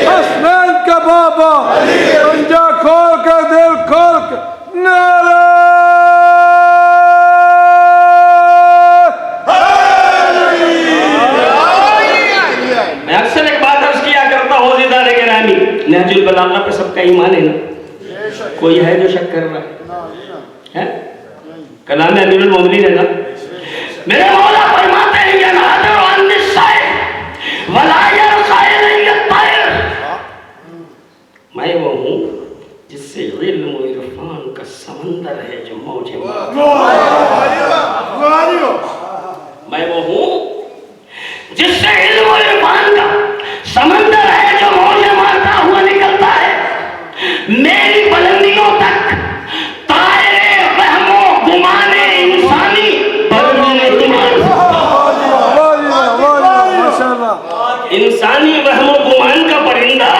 [SPEAKER 7] حسنین کا بابا، پنجہ کھول کے دل کھول کے نعرہ
[SPEAKER 6] میں اکثر ایک بات عرض کیا کرتا ہوں عزیزان گرامی، نہج البلاغہ پہ سب کا ایمان ہے نا، کوئی ہے جو شک کر رہا ہے؟ کلام امیر المومنین ہے نا۔ میرے مولا فرماتے ہیں ینحدر عن السیف ولا یرقى الی الطیر، میں وہ ہوں جس سے علم و عرفان کا سمندر ہے جو موجیں میں وہ ہوں جس سے علم و عرفان کا سمندر ہے جو موجیں مارتا ہوا نکلتا ہے، میری بلندیوں تک طائر وہم و گمان انسانی انسانی وہم و گمان کا پرندہ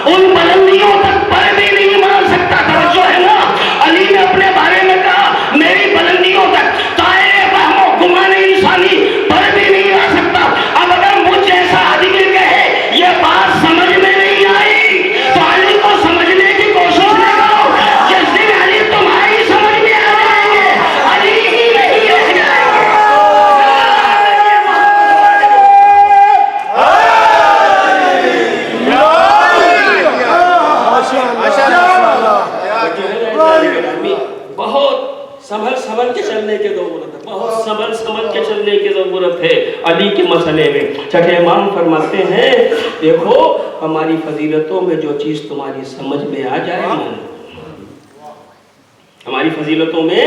[SPEAKER 6] ان بلندیوں تک پر بھی نہیں مار سکتا۔ توجہ ہے نا، علی نے اپنے بارے میں کہا میری بلندیوں تک طائر وہم و گمان انسانی پر بھی نہیں آ سکتا۔ اب اگر مجھ جیسا آدمی کہے یہ بات سمجھ میں نہیں آئی تو علی کو سمجھنے کی کوشش نہ کرو، جس دن علی تمہاری سمجھ میں آ جائیں گے علی ہی نہیں رہ جائیں گے۔ بہت سنبھل کے چلنے کی ضرورت ہے، بہت سنبھل کے چلنے کی ضرورت ہے علی کے مسئلے میں۔ چھٹے امام فرماتے ہیں دیکھو ہماری فضیلتوں میں جو چیز تمہاری سمجھ میں آ جائے مانو، ہماری فضیلتوں میں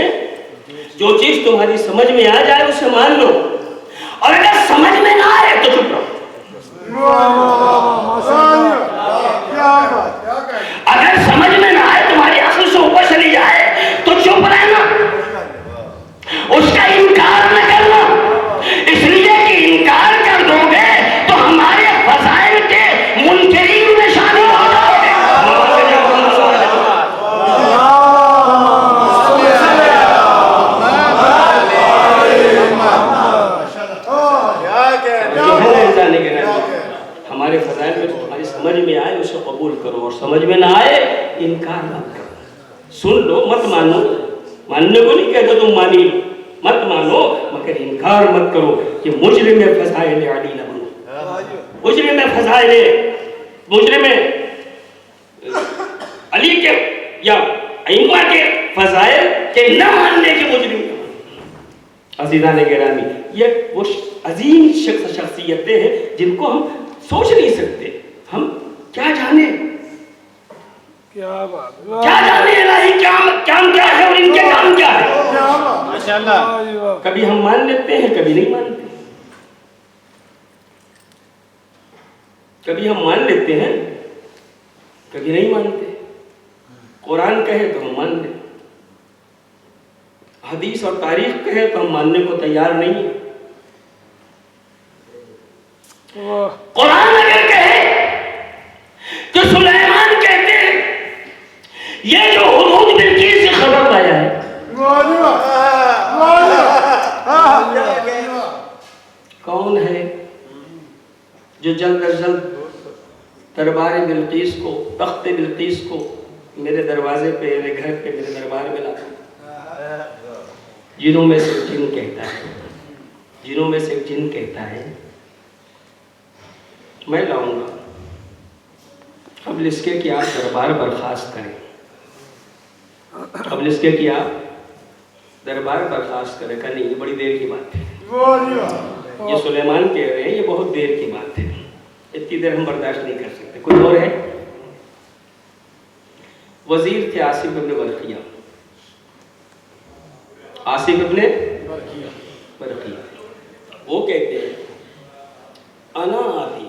[SPEAKER 6] جو چیز تمہاری سمجھ میں آ جائے اسے مان لو، اور اگر سمجھ میں نہ آئے تو چپ رہو۔ اگر سمجھ میں نہ آئے تمہاری عقل سے اوپر چلی جائے تو چپ رہنا، اس کا انکار نہ کرنا، ہمارے فضائل میں جو تمہاری سمجھ میں آئے اسے قبول کرو، اور سمجھ میں نہ آئے انکار مت کرو، سن لو مت مانو، ماننے کو نہیں کہتا تم مانی لو، مت مانو مگر انکار مت کرو کہ مجرم فضائل علی نہ بنو، مجرم علی کے یا ائمہ کے فضائل کے نہ ماننے کے مجرم نہ بنو۔ عزیزان گرامی، یہ وہ عظیم شخصیتیں ہیں جن کو ہم سوچ نہیں سکتے، ہم کیا جانے،
[SPEAKER 7] کیا بات،
[SPEAKER 6] کیا جانے الہی کام کیا ہے اور ان کے کام کیا ہے۔
[SPEAKER 1] ماشاءاللہ،
[SPEAKER 6] کبھی ہم مان لیتے ہیں کبھی نہیں مانتے، کبھی ہم مان لیتے ہیں کبھی نہیں مانتے، قرآن کہے تو ہم مان لیں، حدیث اور تاریخ کہے تو ہم ماننے کو تیار نہیں ہیں، قرآن اگر کہے تو سلیمان کہتے ہیں یہ جو حدود بلقیس سے خبر پایا ہے، کون ہے جو جلد از جلد دربار بلقیس کو، تخت بلقیس کو میرے دروازے پہ، میرے گھر پہ، میرے دربار میں لاتا؟ جنوں میں سے جن کہتا ہے، جنوں میں سے جن کہتا ہے میں لاؤں گا، قبل اس کے کہ آپ دربار برخاست کریں، قبل اس کے کہ آپ دربار برخاست کریں، کہ نہیں یہ بڑی دیر کی بات ہے، یہ سلیمان کہہ رہے ہیں یہ بہت دیر کی بات ہے، اتنی دیر ہم برداشت نہیں کر سکتے۔ کوئی اور ہے؟ وزیر تھے آصف ابن برقیہ، آصف ابن برقیہ، وہ کہتے ہیں انا آتی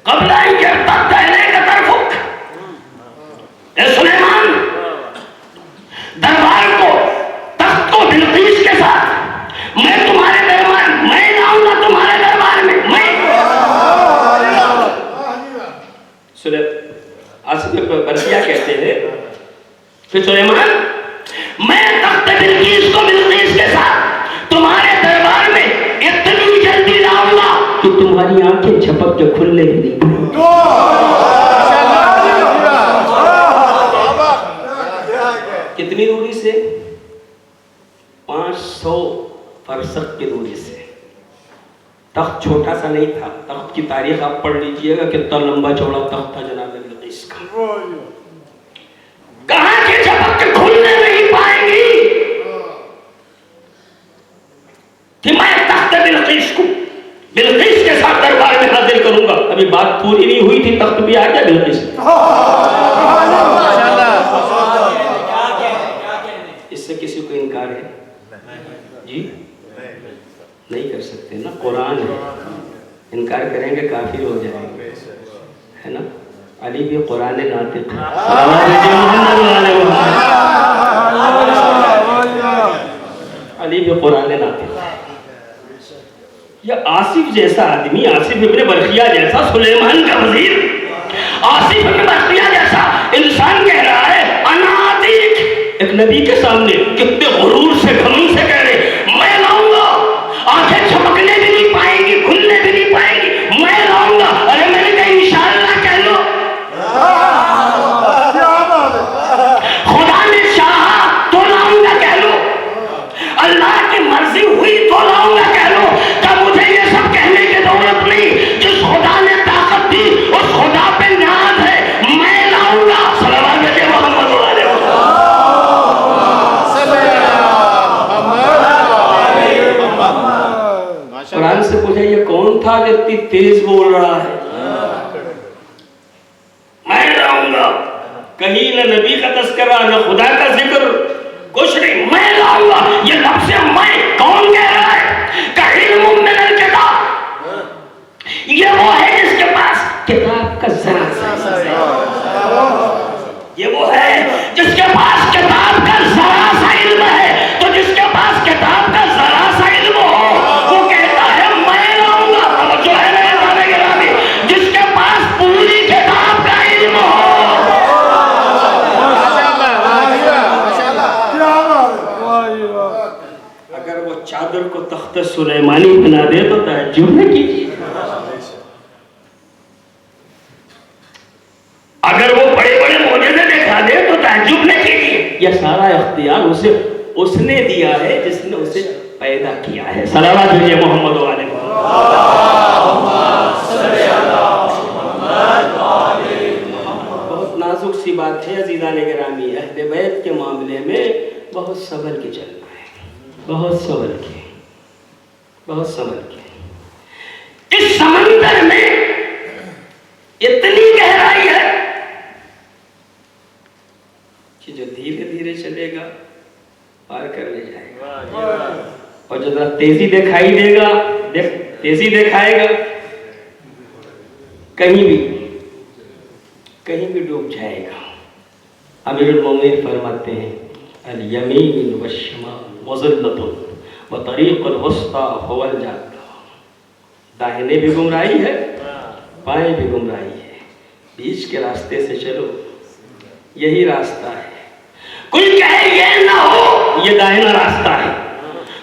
[SPEAKER 6] قبل ان یرتد الیک طرفک، اے سلیمان دربار کو، تخت کو بلقیس کے ساتھ میں تمہارے دربار میں لاؤں گا، تمہارے دربار میں میں آصف برقیہ کہتے ہیں کہ سلیمان میں تخت بلقیس کو بلقیس کے ساتھ تمہارے دربار میں اتنی جلدی لاؤں گا کہ تمہاری آنکھیں جھپک کے کھلنے بھی نہیں پڑیں۔ کتنی دوری سے؟ 500 فرسخ کی دوری سے۔ تخت چھوٹا سا نہیں تھا، تخت کی تاریخ آپ پڑھ لیجئے گا کتنا لمبا چوڑا تخت تھا جناب بلقیس کا، کہاں کے جھپک کے کھلنے نہیں پائیں گی کہ میں تخت بلقیس کو بلقیس کے ساتھ دربار میں حاضر کروں گا۔ ابھی بات پوری نہیں ہوئی تھی، تخت بھی آ گیا بلقیس، اس سے کسی کو انکار ہے؟ جی نہیں کر سکتے نا، قرآن ہے، انکار کریں گے کافر ہو جائیں گے، ہے نا؟ علی بھی قرآن ناطق ہے، علی بھی قرآن ناطق ہے۔ یہ آصف جیسا آدمی، آصف ابن برقیہ جیسا، سلیمان کا وزیر، آصف ابن برقیہ جیسا انسان کہہ رہا ہے انا آتیک، ایک نبی کے سامنے کتنے غرور سے، گھمنڈ سے کہہ رہے میں لاؤں گا، آنکھیں چھپکنے بھی نہیں پائیں گی، کھلنے بھی نہیں پائیں گی، میں لاؤں گا۔ ارے میں نے کہا انشاءاللہ کہہ لو، خدا نے چاہا تو لاؤں گا کہہ لو، اللہ کی مرضی ہوئی تو لاؤں گا کہہ لو، تب مجھے یہ سب کہنے کی ضرورت نہیں، جس خدا نے طاقت دی اس خدا پہ ناز ہے، میں لاؤں گا۔ صلوات بھیجے محمد علیہ وسلم۔ قرآن سے پوچھا یہ کون تھا جو اتنی تیز بول رہا ہے؟ میں لاؤں گا، کہیں نہ نبی کا تذکرہ نہ خدا کا ذکر، کچھ نہیں، میں لاؤں گا۔ یہ لفظ میں کون کہہ رہا ہے؟ کہ علم من الکتاب، یہ وہ ہے جس کے پاس کتاب کا ذرا سا، یہ وہ ہے جس کے پاس کتاب کا ذرا سا علم ہے، تو جس کے پاس کتاب کا ذرا سا علم ہو وہ کہتا ہے میں لاؤں گا۔ جو ہے میرے بابے کے نامی، جس کے پاس پوری کتاب کا علم ہو، اگر وہ چادر کو تخت سلیمانی بنا دے تو تعجب نہ کیجیے، تعجب نہ کیجیے، یہ سارا اختیار اسے دیا ہے جس نے اسے پیدا کیا ہے. صلوات بھیجیے محمد والے. بہت نازک سی بات ہے عزیزان گرامی، اہل بیت کے معاملے میں بہت سنبھل کے چلنا ہے، بہت سنبھل کے، بہت سنبھل کے. اس سمندر میں اتنی گہرائی ہے کہ جو دھیرے دھیرے چلے گا پار کر لے جائے گا، اور جو ذرا تیزی دکھائی دے گا، تیزی دکھائے گا، کہیں بھی ڈوب جائے گا. امیر المومنین فرماتے ہیں الیمین والشمال وظلۃ وطریق الوسطی هو الجادہ. داہنے بھی گمراہی ہے، بائیں بھی گمراہی ہے، بیچ کے راستے سے چلو، یہی راستہ ہے. کوئی کہے یہ نہ ہو، یہ دائنا راستہ ہے.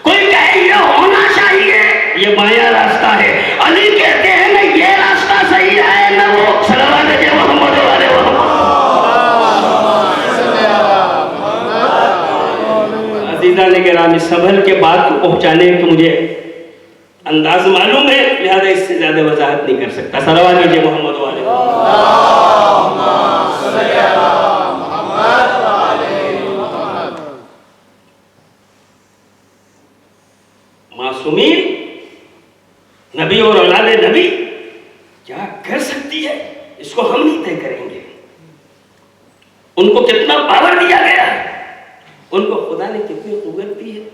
[SPEAKER 6] کوئی کہے یہ ہونا چاہیے، یہ بایاں راستہ ہے. علی کہتے ہیں نہ یہ راستہ صحیح ہے نہ وہ. صلوات محمد علیہ محمد. عزیزان گرامی، سنبھل کے بات کو پہنچانے کے مجھے انداز معلوم ہے، لہذا اس سے زیادہ وضاحت نہیں کر سکتا. صلوات محمد علیہ معصومین، نبی اور اولاد نبی کیا کر سکتی ہے اس کو ہم نہیں طے کریں گے. ان کو کتنا پاور دیا گیا ہے، ان کو خدا نے کتنی قوت دی ہے.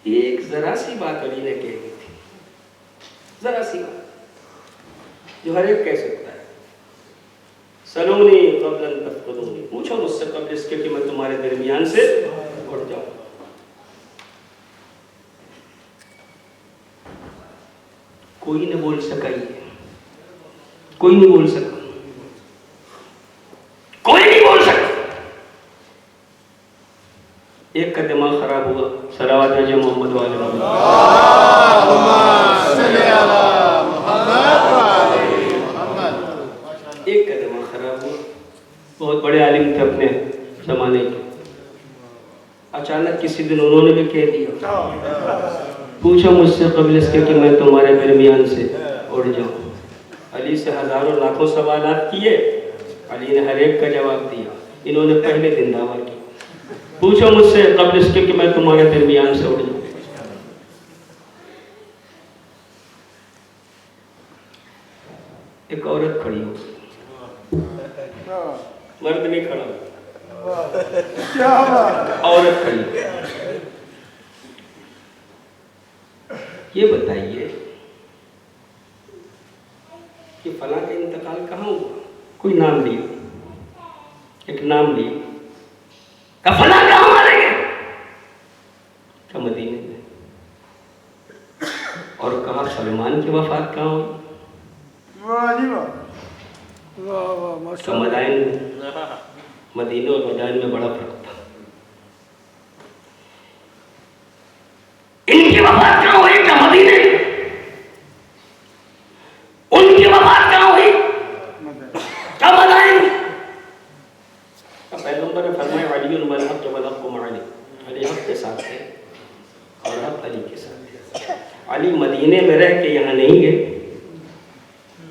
[SPEAKER 6] ایک ذرا سی بات علی نے کہہ دی تھی، ذرا سی بات جو ہر ایک کہہ سکتا ہے. سلونی قبل ان تفقدونی، پوچھو مجھ سے قبل اس کے کہ میں تمہارے درمیان سے اٹھ جاؤں. کوئی نہ بول سکا، کوئی نہیں بول سکا، کوئی نہیں بول سکا. ایک کا دماغ خراب ہوا. صلوات محمد والے محمد. ایک کا دماغ خراب ہوا. بہت بڑے عالم تھے اپنے زمانے کے. اچانک کسی دن انہوں نے بھی کہہ دیا، پوچھو مجھ سے قبل اس کے کہ میں تمہارے درمیان سے اڑ جاؤں. علی سے ہزاروں لاکھوں سوالات کیے، علی نے ہر ایک کا جواب دیا. انہوں نے پہلے دن دعویٰ کی، پوچھو مجھ سے قبل اس کے کہ میں تمہارے درمیان سے اڑ جاؤں. ایک عورت کھڑی ہو، مرد نہیں کھڑا، عورت کھڑی ہو. یہ بتائیے کہ فلاں کا انتقال کہاں ہوا؟ کوئی نام لیا، ایک نام لیا، کہ فلاں کہاں مارے گئے؟ کہ مدینے میں. اور کہا سلمان کی وفات کہاں ہوئی؟ کہ مدائن میں. مدینے اور مدائن میں بڑا فرق تھا. ان کی وفات کہاں ہوئی؟ کہ مدینے میں. ان کی وفات کہاں ہوئی؟ کہ مدائن میں. پیغمبر نے فرمایا علی الحق والحق معلی، علی حق کے ساتھ ہے اور حق علی کے ساتھ ہے. علی مدینے میں رہ کے یہاں نہیں گئے،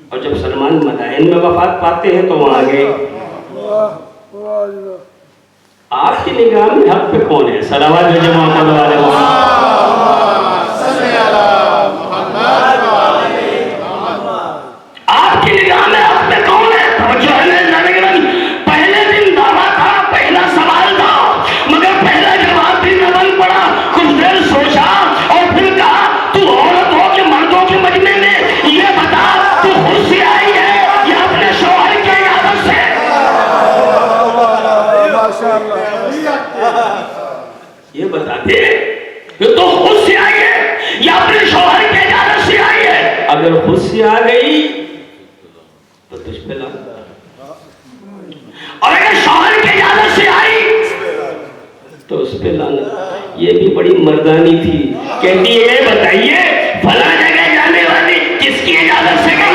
[SPEAKER 6] اور جب سلمان مدائن میں وفات پاتے ہیں تو وہاں گئے. آپ کی نگاہ میں حق پہ کون ہے؟ صلوات محمد والے محمد. آپ کی نگاہ میں حق پہ کون ہے؟ توجہ ہے. پہلے دن دعویٰ تھا، پہلا سوال تھا، مگر پہلا جواب بھی نہ بن پڑا. کچھ دیر سوچا اور پھر کہا تو عورتوں کے مردوں کے مجمع میں یہ بتا تو خود سے آئی ہے یا اپنے شوہر کی اجازت سے؟ یہ بتا دے کہ تو خود سے آئی ہے یا اپنے شوہر کی اجازت سے آئی ہے. اگر خود سے آ گئی تو تجھ پہ لعنت، اور اگر شوہر کی اجازت سے آئی تو اس پہ لعنت. یہ بھی بڑی مردانی تھی. کہتی ہے بتائیے فلاں جگہ جانے والی کس کی اجازت سے گئی؟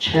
[SPEAKER 6] 6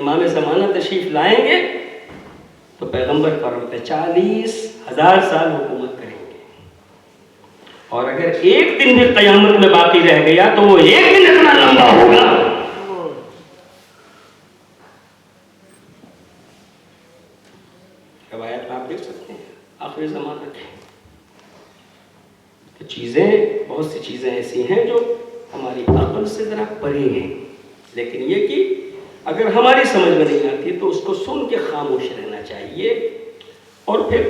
[SPEAKER 6] امام زمانہ تشریف لائیں گے تو پیغمبر فرماتے 40,000 سال حکومت کریں گے، اور اگر ایک دن بھی قیامت میں باقی رہ گیا تو وہ ایک دن اتنا لمبا ہوگا روایت میں آپ دیکھ سکتے ہیں آخری زمانہ کے تو چیزیں، بہت سی چیزیں ایسی ہیں جو ہماری عقل سے ذرا پرے ہیں، لیکن یہ کہ اگر ہماری سمجھ میں نہیں آتی تو اس کو سن کے خاموش رہنا چاہیے، اور پھر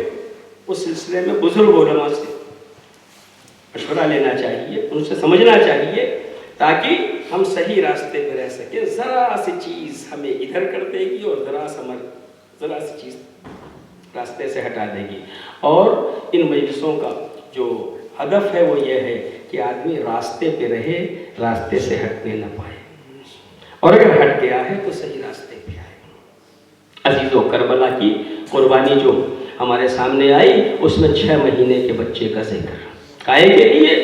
[SPEAKER 6] اس سلسلے میں بزرگ علماء سے مشورہ لینا چاہیے، ان سے سمجھنا چاہیے تاکہ ہم صحیح راستے پہ رہ سکیں۔ ذرا سی چیز ہمیں ادھر کر دے گی اور ذرا سی چیز راستے سے ہٹا دے گی، اور ان مجلسوں کا جو ہدف ہے وہ یہ ہے کہ آدمی راستے پہ رہے، راستے سے ہٹنے نہ پائے، اور اگر ہٹ گیا ہے تو صحیح راستے پہ آئے۔ عزیزو، کربلا کی قربانی جو ہمارے سامنے آئی اس میں 6 مہینے کے بچے کا ذکر، کائے کے لیے؟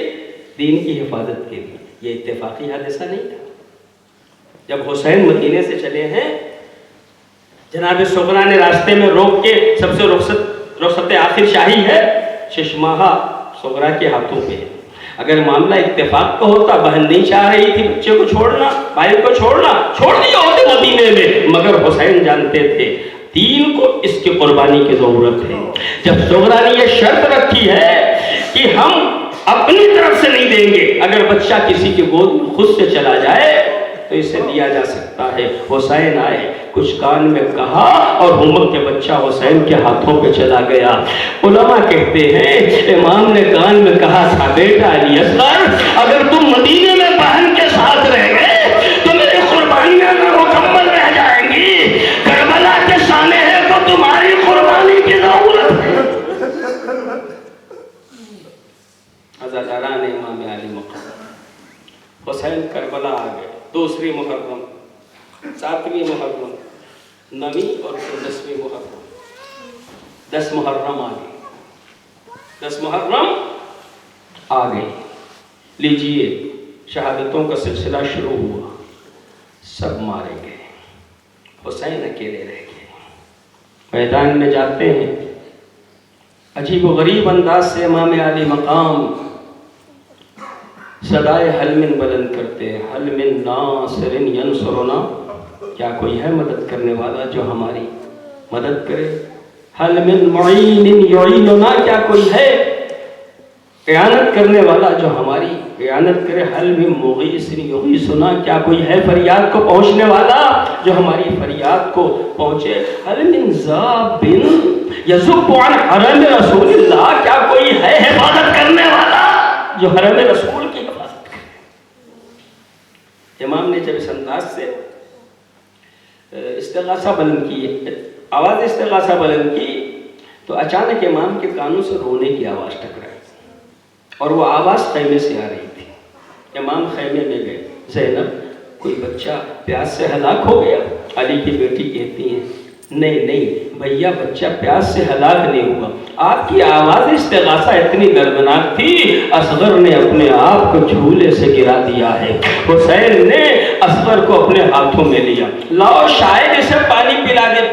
[SPEAKER 6] دین کی حفاظت کے لیے۔ یہ اتفاقی حادثہ نہیں تھا۔ جب حسین مدینے سے چلے ہیں، جناب صغرا نے راستے میں روک کے، سب سے رخصت آخر شاہی ہے 6 ماہ صغرا کے ہاتھوں پہ، اگر معاملہ اتفاق کا ہوتا، بہن نہیں چاہ رہی تھی بچے کو چھوڑنا، بھائی کو چھوڑنا، چھوڑ دیا ہوتے مدینے میں، مگر حسین جانتے تھے دین کو اس کی قربانی کی ضرورت ہے۔ جب صغرا نے یہ شرط رکھی ہے کہ ہم اپنی طرف سے نہیں دیں گے، اگر بچہ کسی کی گود میں خود سے چلا جائے تو اسے دیا جا سکتا ہے۔ حسین آئے، کچھ کان میں کہا، اور ہمت کے بچہ حسین کے ہاتھوں پہ چلا گیا۔ علماء کہتے ہیں امام نے کان میں کہا تھا، بیٹا علی اصغر، اگر تم مدینے میں بہن کے ساتھ رہ گئے تو میری قربانیاں مکمل رہ جائیں گی، کربلا کے سامنے ہے تو تمہاری قربانی کی ضرورت ہے۔ عزاداران امام علی مقام، حسین کربلا آ گئے، 2 محرم، 7 محرم، 9 اور 10 محرم، 10 محرم آ گئی، 10 محرم آ گئی۔ لیجئے، شہادتوں کا سلسلہ شروع ہوا، سب مارے گئے، حسین اکیلے رہ گئے۔ میدان میں جاتے ہیں، عجیب و غریب انداز سے امام علی مقام صدائے حل من بلند کرتے ہیں، حل من ناصر ینصرنا، کیا کوئی ہے مدد کرنے والا جو ہماری مدد کرے؟ حل من معین یعیننا، کیا کوئی ہے اعانت کرنے والا جو ہماری اعانت کرے؟ حل من مغیث یغیثنا، کیا کوئی ہے فریاد کو پہنچنے والا جو ہماری فریاد کو پہنچے؟ حل من ذاب یذب عن حرم رسول اللہ، کیا کوئی ہے حفاظت کرنے والا جو حرم رسول کی حفاظت کرے؟ امام نے جب اس انداز سے استغاثہ بلند کی، آواز استغاثہ بلند کی، تو اچانک امام کے کانوں سے رونے کی آواز ٹکرائی، اور وہ آواز خیمے سے آ رہی تھی۔ امام خیمے میں گئے، زینب کوئی بچہ پیاس سے ہلاک ہو گیا؟ علی کی بیٹی کہتی ہیں نہیں بھیا، بچہ پیاس سے ہلاک نہیں ہوا، آپ کی آواز استغاثہ اتنی دردناک تھی، اصغر نے اپنے آپ کو جھولے سے گرا دیا ہے۔ حسین نے اصغر کو اپنے ہاتھوں میں لیا، لاؤ شاید اسے پانی پلا دے،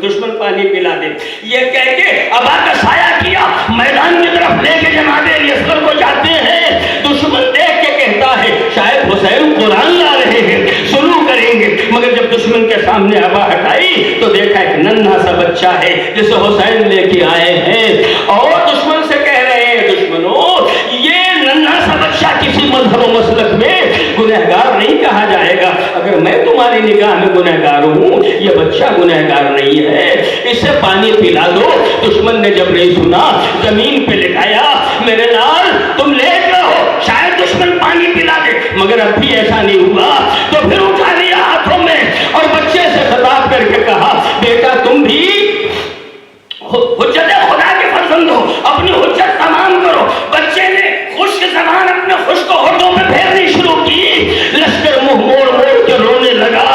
[SPEAKER 6] دشمن پانی پلا دے، یہ کہہ کے ابا کا سایہ کیا، میدان کی طرف لے کے جناب علی اصغر کو جاتے ہیں۔ دشمن دیکھ کے کہتا ہے شاید حسین قرآن لا رہے ہیں، شروع کریں گے، مگر جب دشمن کے سامنے ابا ہٹائی تو دیکھا ایک ننھا سا بچہ ہے جسے حسین لے کے آئے ہیں، اور دشمن سے کہہ رہے ہیں دشمنوں یہ ننھا سا بچہ کسی مذہب و مسلک میں گنہگار نہیں کہا جائے گا، اگر میں تمہاری نگاہ میں گنہگار ہوں، یہ بچہ گنہگار نہیں ہے، اسے پانی پلا دو۔ دشمن نے جب نہیں سنا، زمین پہ لٹایا، میرے لال تم لیٹ رہو، شاید دشمن پانی پلا دے، مگر اب بھی ایسا نہیں ہوا، تو پھر اٹھا لیا ہاتھوں میں اور بچے سے خطاب کر کے کہا بیٹا تم بھی حجت خدا کے فرزند ہو، اپنی حجت تمام کرو۔ بچے نے خشک زبان اپنے خشک ہونٹوں پہ پھیرنی شروع کی، لشکر منہ موڑ موڑ کے رونے لگا۔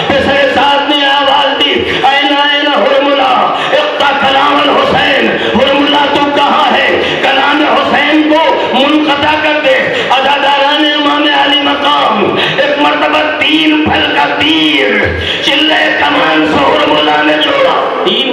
[SPEAKER 6] پسر سعد نے آواز دی این این حرملہ اقطع کلام الحسین، حرملہ تو کہاں ہے، کلام حسین کو منقطع کر دے۔ عزاداران امام علی مقام، ایک مرتبہ 3 پھل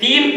[SPEAKER 6] 3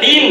[SPEAKER 6] 3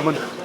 [SPEAKER 7] Amen.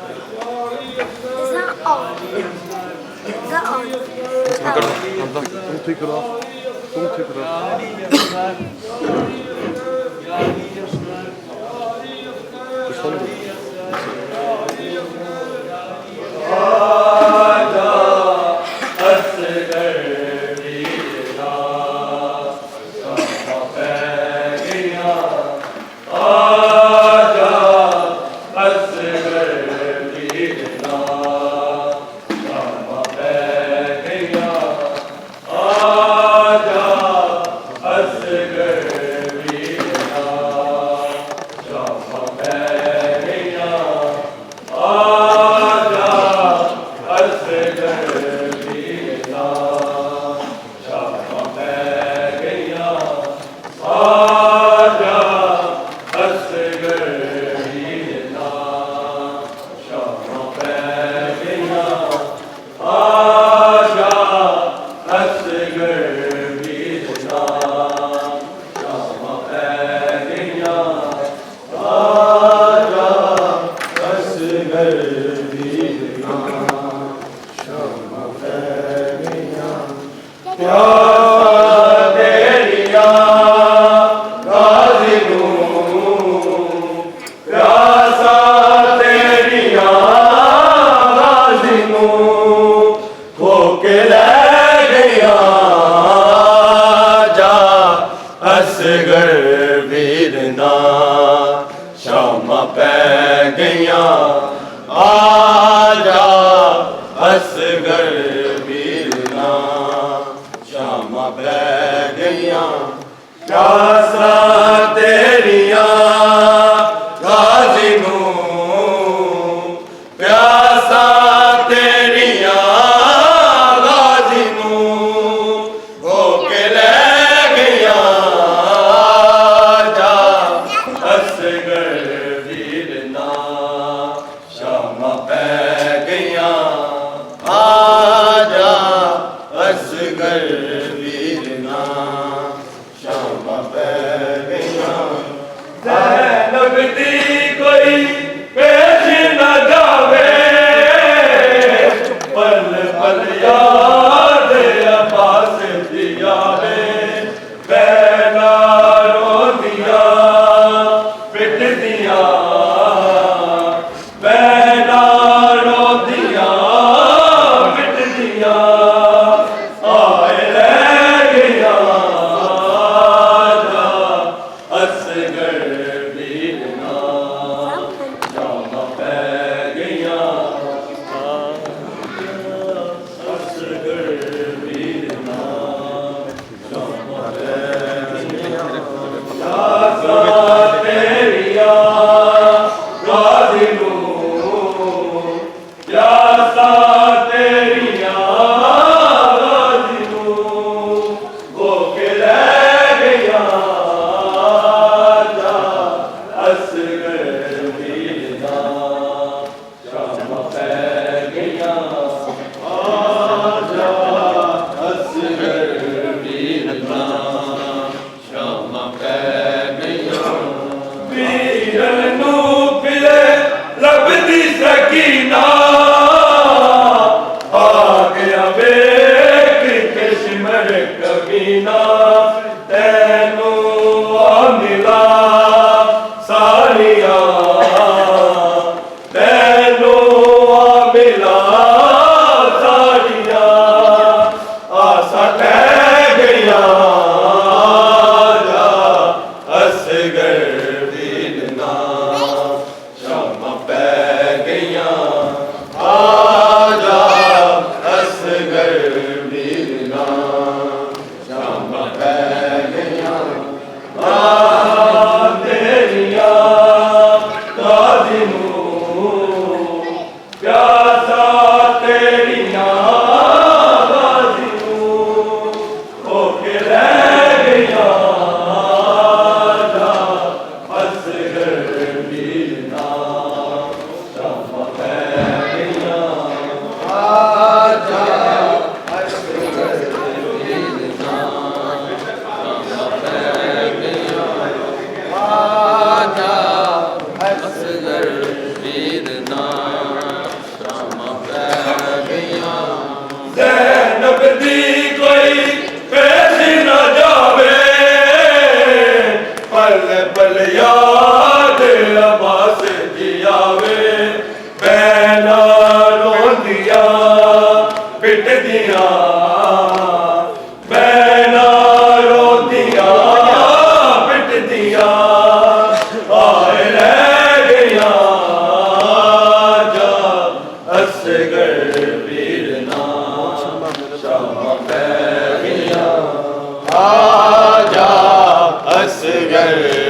[SPEAKER 3] ہے